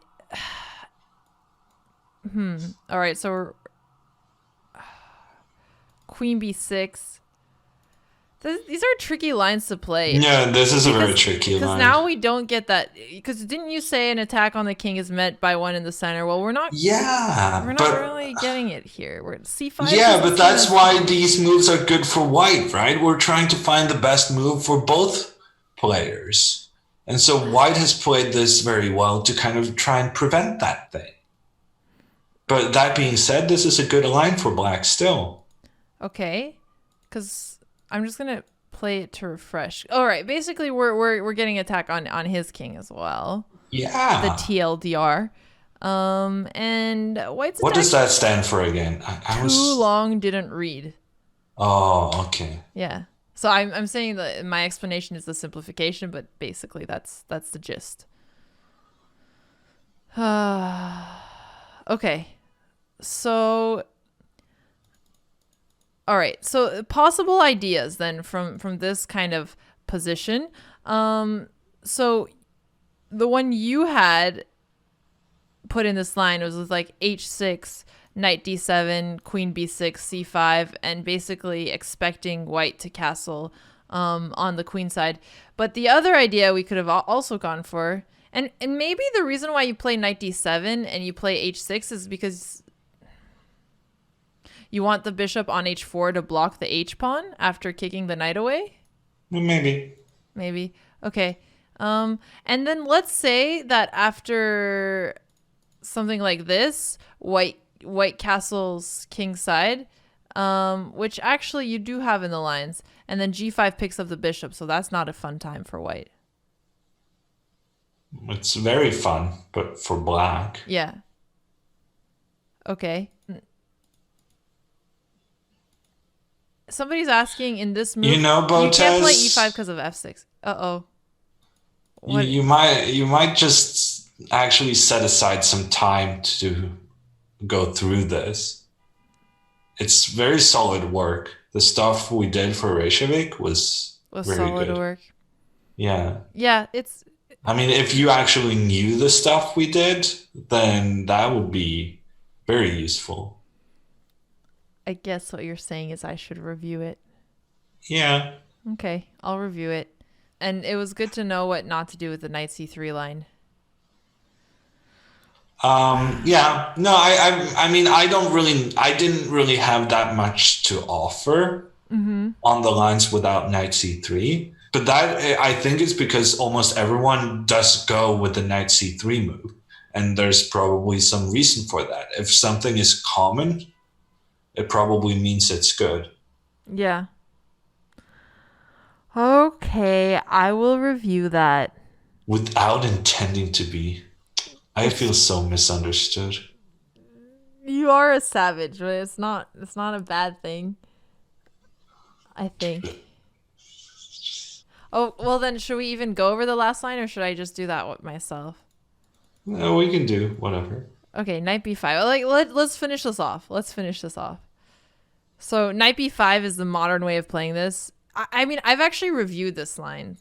all right, so we're queen b6. These are tricky lines to play. Yeah, this is a very tricky line. Because now we don't get that. Because didn't you say an attack on the king is met by one in the center? Well, we're not. Yeah, we're not really getting it here. We're at c5. Yeah, but that's why these moves are good for white, right? We're trying to find the best move for both players, and so white has played this very well to kind of try and prevent that thing. But that being said, this is a good line for black still. Okay, because. I'm just gonna play it to refresh. All right, basically we're getting attack on his king as well. Yeah. The TLDR. And white's what does that stand for again? Too long didn't read. Oh, okay. Yeah. So I'm saying that my explanation is the simplification, but basically that's the gist. Okay. So, all right. So possible ideas then from this kind of position. So the one you had put in this line was like h6, knight d7, queen b6, c5, and basically expecting white to castle on the queen side. But the other idea we could have also gone for, and maybe the reason why you play knight d7 and you play h6 is because you want the bishop on h4 to block the h pawn after kicking the knight away. Well, maybe. Maybe. Okay. And then let's say that after something like this, white castles king side, which actually you do have in the lines, and then g5 picks up the bishop, so that's not a fun time for white. It's very fun, but for black. Yeah. Okay. Somebody's asking in this move. You know, Botez, you can't play e5 because of f6. Uh-oh. You might just actually set aside some time to go through this. It's very solid work. The stuff we did for Reykjavik was very solid good. Work. Yeah. Yeah, it's. I mean, if you actually knew the stuff we did, then that would be very useful. I guess what you're saying is I should review it. Yeah. Okay, I'll review it. And it was good to know what not to do with the knight c3 line. Yeah. No, I mean, I didn't really have that much to offer on the lines without knight c3. But that, I think, is because almost everyone does go with the knight c3 move. And there's probably some reason for that. If something is common, it probably means it's good. Yeah. Okay, I will review that. Without intending to be. I feel so misunderstood. You are a savage, but it's not a bad thing. I think. Oh, well then should we even go over the last line or should I just do that myself? No, we can do whatever. Okay, knight b5. Let's finish this off. So knight b5 is the modern way of playing this. I mean, I've actually reviewed this line.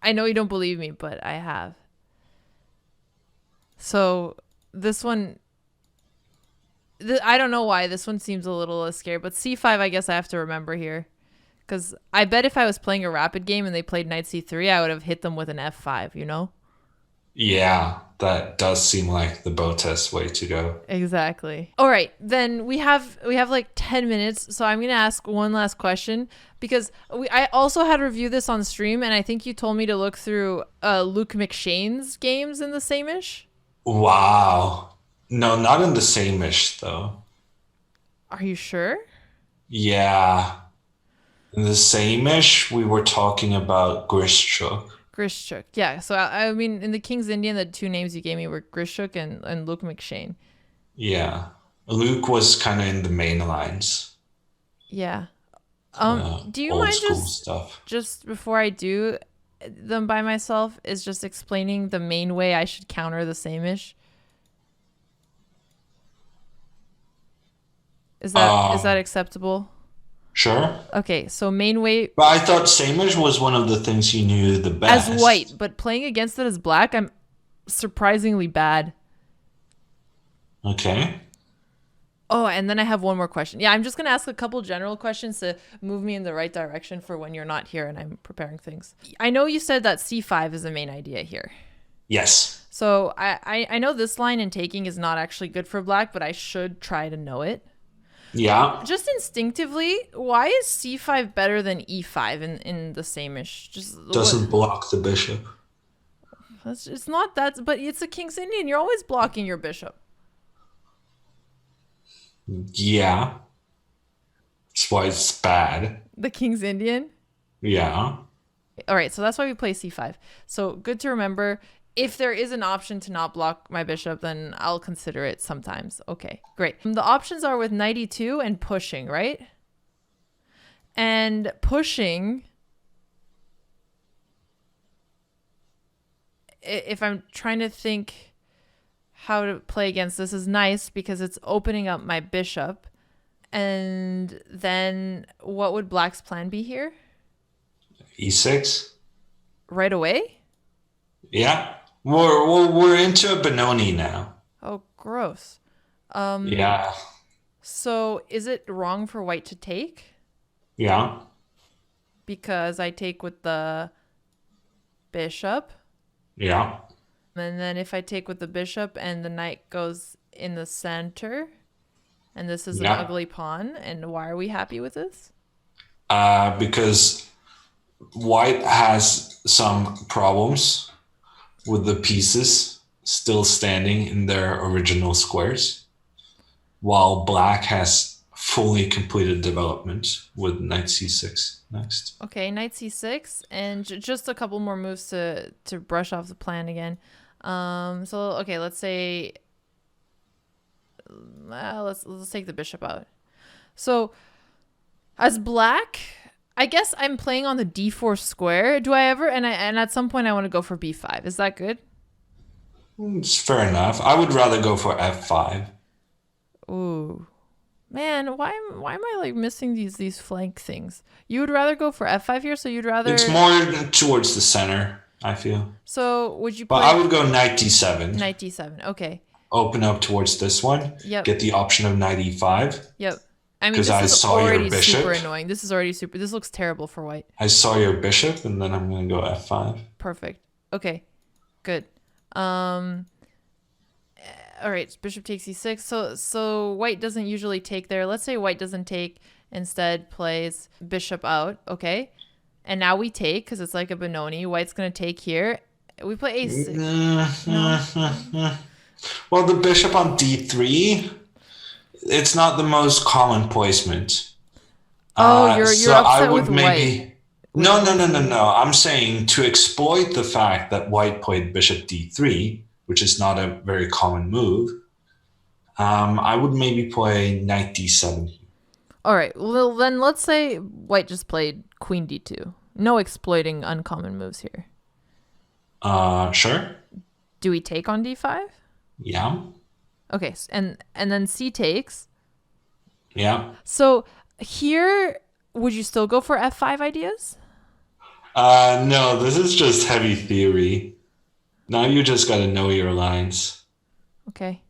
I know you don't believe me, but I have. So this one, I don't know why this one seems a little scary, but c5 I guess I have to remember here. Because I bet if I was playing a rapid game and they played knight c3, I would have hit them with an f5, you know? Yeah, that does seem like the Botez way to go. Exactly. All right, then we have like 10 minutes, so I'm going to ask one last question because I also had reviewed this on stream, and I think you told me to look through Luke McShane's games in the same-ish. Wow. No, not in the same-ish, though. Are you sure? Yeah. In the same-ish, we were talking about Grishchuk. Grishchuk. Yeah, so I mean, in the King's Indian, the two names you gave me were Grishchuk and Luke McShane. Yeah. Luke was kind of in the main lines. Yeah. Do you mind just before I do them by myself, is just explaining the main way I should counter the same-ish? Is that acceptable? Sure. Okay, so main way. But I thought same-ish was one of the things you knew the best. As white, but playing against it as black, I'm surprisingly bad. Okay. Oh, and then I have one more question. Yeah, I'm just going to ask a couple general questions to move me in the right direction for when you're not here and I'm preparing things. I know you said that c5 is the main idea here. Yes. So I know this line in taking is not actually good for black, but I should try to know it. Yeah. Just instinctively, why is c5 better than e5 in the same-ish? Doesn't block the bishop. It's not that, but it's a King's Indian. You're always blocking your bishop. Yeah. That's why it's bad. The King's Indian? Yeah. All right, so that's why we play c5. So good to remember. If there is an option to not block my bishop, then I'll consider it sometimes. Okay, great. The options are with knight e2 and pushing, right? And pushing, if I'm trying to think, how to play against this is nice because it's opening up my bishop. And then what would black's plan be here? E6. Right away? Yeah. We're into a Benoni now. Oh, gross. Yeah. So is it wrong for white to take? Yeah. Because I take with the bishop. Yeah. And then if I take with the bishop and the knight goes in the center, and this is an ugly pawn, and why are we happy with this? Because white has some problems with the pieces still standing in their original squares, while black has fully completed development with knight c6 next. Okay, knight c6, and just a couple more moves to brush off the plan again. So okay, let's say let's take the bishop out. So as black, I guess I'm playing on the d4 square. Do I ever and at some point I want to go for b5. Is that good? It's fair enough. I would rather go for f5. Ooh. Man, why am I like missing these flank things? You would rather go for f5 here, so you'd rather... It's more towards the center, I feel. So would you play... But I would go knight d7. Knight d7, okay. Open up towards this one. Yep. Get the option of knight e5. Yep. I mean, this is already super annoying. This is already super... This looks terrible for white. I saw your bishop, and then I'm going to go f5. Perfect. Okay. Good. All right, bishop takes e6. So white doesn't usually take there. Let's say white doesn't take, instead plays bishop out. Okay. And now we take because it's like a Benoni. White's going to take here. We play a6. No. Well, the bishop on d3, it's not the most common placement. Oh, you're upset with white. No. I'm saying to exploit the fact that white played bishop d3, which is not a very common move, I would maybe play knight d7. All right. Well, then let's say white just played queen d2. No exploiting uncommon moves here. Sure. Do we take on d5? Yeah. Okay. And then c takes. Yeah. So here, would you still go for f5 ideas? No, this is just heavy theory. Now you just got to know your lines. Okay.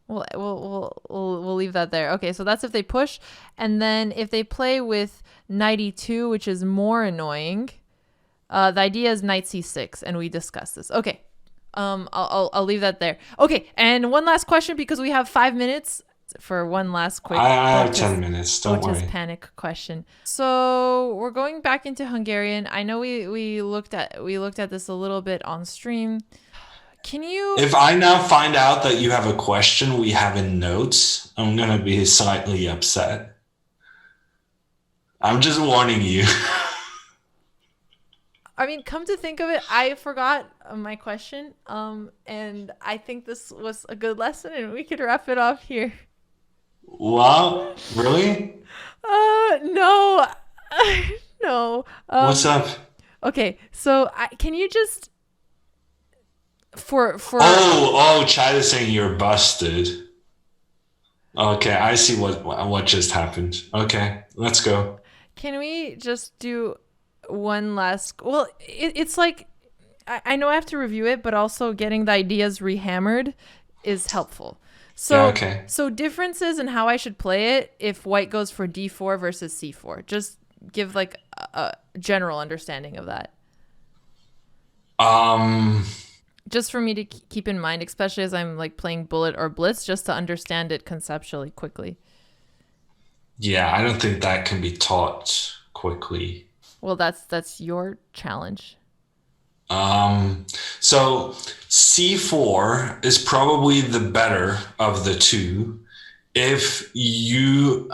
We'll leave that there. Okay, so that's if they push, and then if they play with knight e2, which is more annoying, the idea is knight c6, and we discussed this. Okay, I'll leave that there. Okay, and one last question because we have 5 minutes for one last quick. I have 10 minutes. Don't worry. Panic question. So we're going back into Hungarian. I know we looked at this a little bit on stream. Can you... If I now find out that you have a question we have in notes, I'm going to be slightly upset. I'm just warning you. I mean, come to think of it, I forgot my question. And I think this was a good lesson and we could wrap it off here. Wow, really? No. No. What's up? Okay, so can you just... For Chad is saying you're busted. Okay, I see what just happened. Okay, let's go. Can we just do one last... Well, it's like... I know I have to review it, but also getting the ideas rehammered is helpful. So, yeah, okay. So differences in how I should play it if white goes for d4 versus c4. Just give like a general understanding of that. Just for me to keep in mind, especially as I'm like playing bullet or blitz, just to understand it conceptually quickly. Yeah, I don't think that can be taught quickly. Well, that's your challenge. So C4 is probably the better of the two. If you,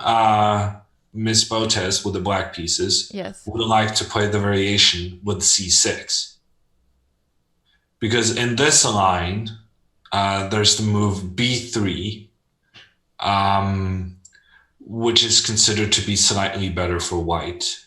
Miss Botes with the black pieces, yes, would like to play the variation with C6. Because in this line, there's the move B3, which is considered to be slightly better for white.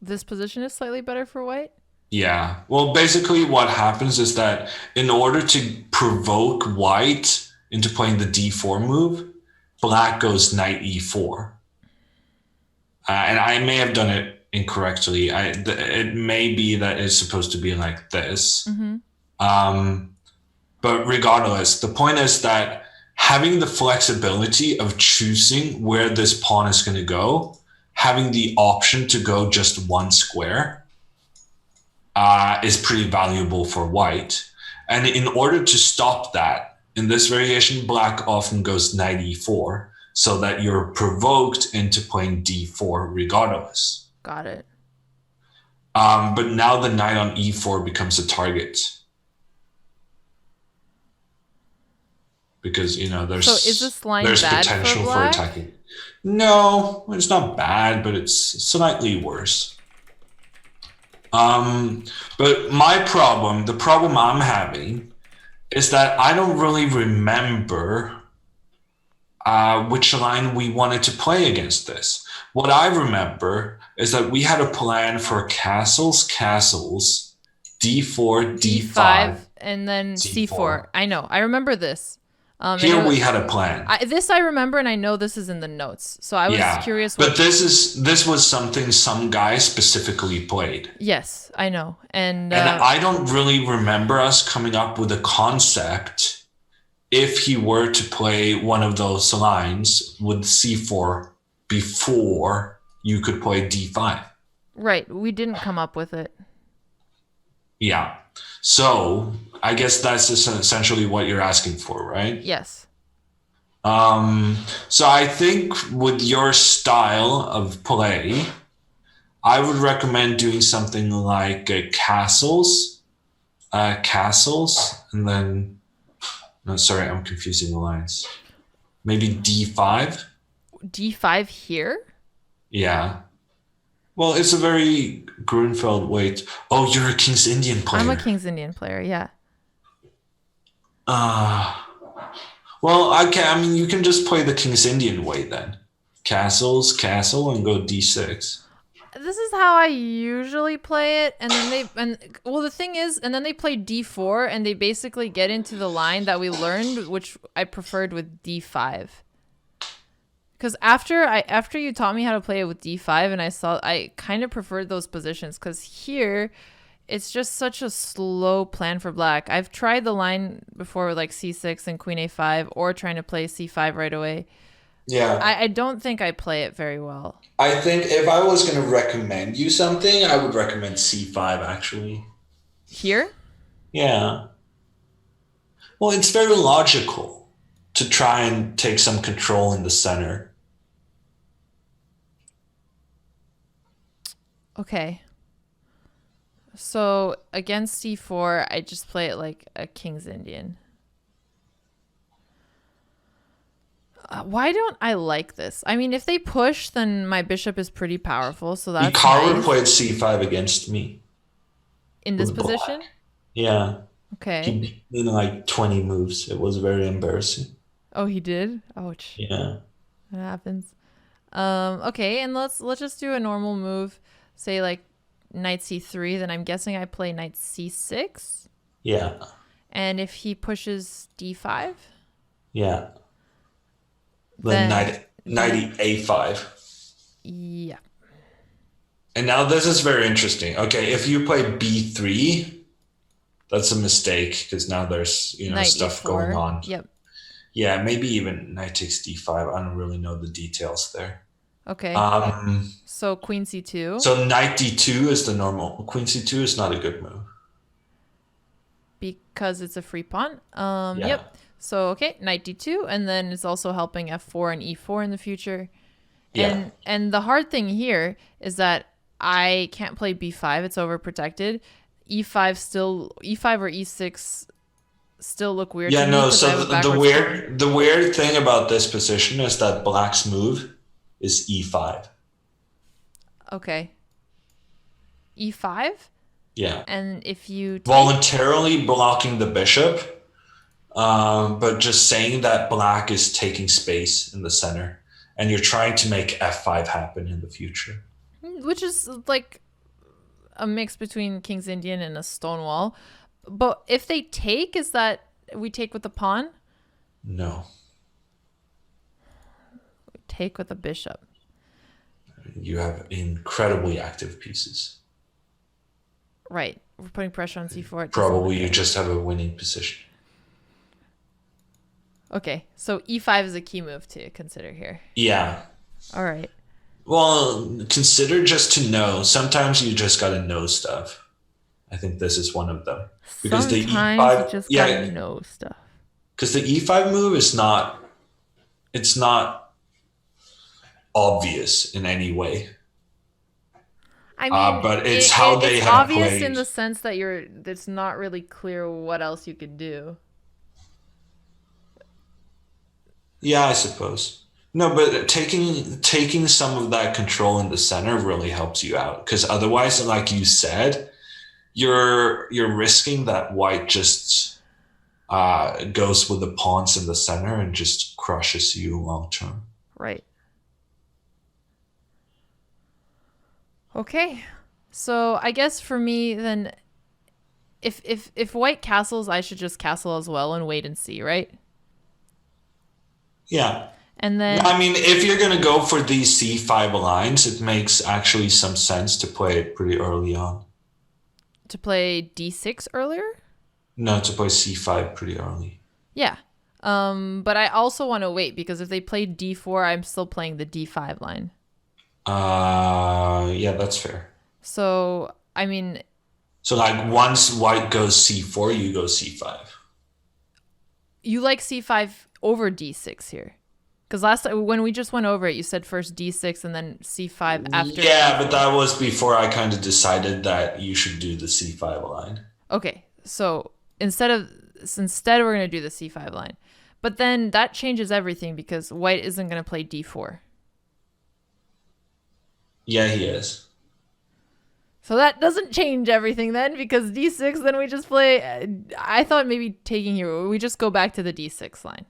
This position is slightly better for white? Yeah. Well, basically, what happens is that in order to provoke white into playing the d4 move, black goes knight e4. And I may have done it incorrectly. It may be that it's supposed to be like this. Mm-hmm. Um, but regardless, the point is that having the flexibility of choosing where this pawn is going to go, having the option to go just one square, is pretty valuable for white. And in order to stop that, in this variation, black often goes knight e4, so that you're provoked into playing d4 regardless. Got it. But now the knight on e4 becomes a target. Because, there's, So is this line there's bad potential for for black? attacking. No, it's not bad, but it's slightly worse. But the problem I'm having is that I don't really remember which line we wanted to play against this. What I remember is that we had a plan for castles, d4, d5, and then c4. c4. I know. I remember this. Here we had a plan. This I remember, and I know this is in the notes. So I was curious. But this was something some guy specifically played. Yes, I know. And I don't really remember us coming up with a concept if he were to play one of those lines with c4 before you could play d5. Right. We didn't come up with it. Yeah. So I guess that's essentially what you're asking for, right? Yes. So I think with your style of play, I would recommend doing something like castles, and then, no, sorry, I'm confusing the lines. Maybe d5. D5 here? Yeah. Well, it's a very Grunfeld way. Oh, you're a King's Indian player. I'm a King's Indian player, yeah. Well, I mean, you can just play the King's Indian way then. Castle, and go d6. This is how I usually play it, and then the thing is, and then they play d4, and they basically get into the line that we learned, which I preferred with d5. Because after you taught me how to play it with d5, and I kind of preferred those positions, because here it's just such a slow plan for black. I've tried the line before with like c6 and queen a5, or trying to play c5 right away. Yeah. I don't think I play it very well. I think if I was going to recommend you something, I would recommend c5 actually. Here? Yeah. Well, it's very logical to try and take some control in the center. Okay. So against c4, I just play it like a King's Indian. Why don't I like this? I mean, if they push, then my bishop is pretty powerful, so that's Hikaru nice. played c5 against me. In this with position? black. Yeah. Okay. He beat me in like 20 moves. It was very embarrassing. Oh, he did? Ouch. Yeah. That happens. Okay, and let's just do a normal move. Say like knight c3, then I'm guessing I play knight c6. Yeah. And if he pushes d5? Yeah. Then knight a5. Yeah. And now this is very interesting. Okay, if you play b3, that's a mistake because now there's Knight stuff e4. going on. Yep. Yeah, maybe even knight takes d5. I don't really know the details there. Okay. So queen c2. So knight d2 is the normal. Queen c2 is not a good move. Because it's a free pawn. Yeah. Yep. So, okay, knight d2, and then it's also helping f4 and e4 in the future. Yeah. And the hard thing here is that I can't play b5. It's overprotected. E5 or e6 still look weird to me. No, so I have a the backwards the weird thing about this position is that black's move is e5. pawn. Okay. e5? Yeah. And if you voluntarily blocking the bishop, but just saying that black is taking space in the center, and you're trying to make f5 happen in the future. Which is like, a mix between King's Indian and a Stonewall. But if they take, is that we take with the pawn? No. We take with the bishop. You have incredibly active pieces. Right. We're putting pressure on c4. Probably you just have a winning position. Okay, so e5 is a key move to consider here. Yeah. All right. Well, consider just to know. Sometimes you just gotta know stuff. I think this is one of them. Because Sometimes the e5, you just gotta know stuff. Because the e5 move is not obvious in any way. I mean, but it's how they it's have obvious played. in the sense that it's not really clear what else you could do. Yeah, I suppose. No, but taking some of that control in the center really helps you out. Because otherwise, like you said, you're risking that white just goes with the pawns in the center and just crushes you long term. Right. Okay. So I guess for me then, if white castles, I should just castle as well and wait and see, right? Yeah. And then I mean, if you're gonna go for these c5 lines, it makes actually some sense to play it pretty early on. To play d6 earlier? No, to play c5 pretty early. Yeah. But I also want to wait because if they play d4, I'm still playing the d5 line. Yeah, that's fair. So, I mean... So, like, once white goes c4, you go c5. You like c5 over d6 here. Because last time, when we just went over it, you said first d6 and then c5 after. Yeah, d4. but that was before I kind of decided that you should do the c5 line. Okay, so instead we're going to do the c5 line. But then that changes everything because white isn't going to play d4. Yeah, he is. So that doesn't change everything then because d6, then we just play... I thought maybe taking here, we just go back to the d6 line.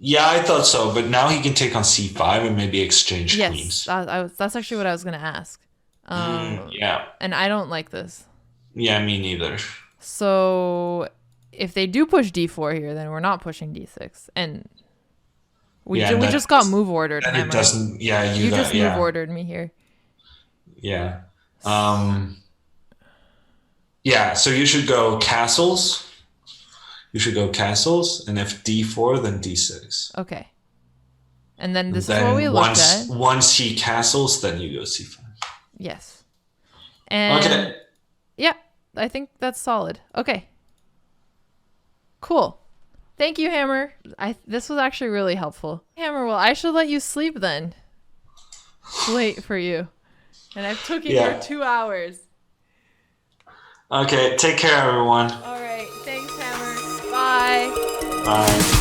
Yeah, I thought so, but now he can take on c5 and maybe exchange queens. Yes, that's actually what I was going to ask. Yeah. And I don't like this. Yeah, me neither. So if they do push d4 here, then we're not pushing d6. And we just got move ordered. And Hammer. it doesn't, yeah, you just move ordered me here. Yeah. Yeah, so you should go castles. You should go castles, and if d4, then d6. Okay. And then this is what we looked at. Once he castles, then you go c5. Yes. And okay. Yeah, I think that's solid. Okay. Cool. Thank you, Hammer. This was actually really helpful. Hammer, well, I should let you sleep then. It's late for you. And I've took you here 2 hours. Okay, take care, everyone. All right. Thanks, Hammer. Bye. Bye.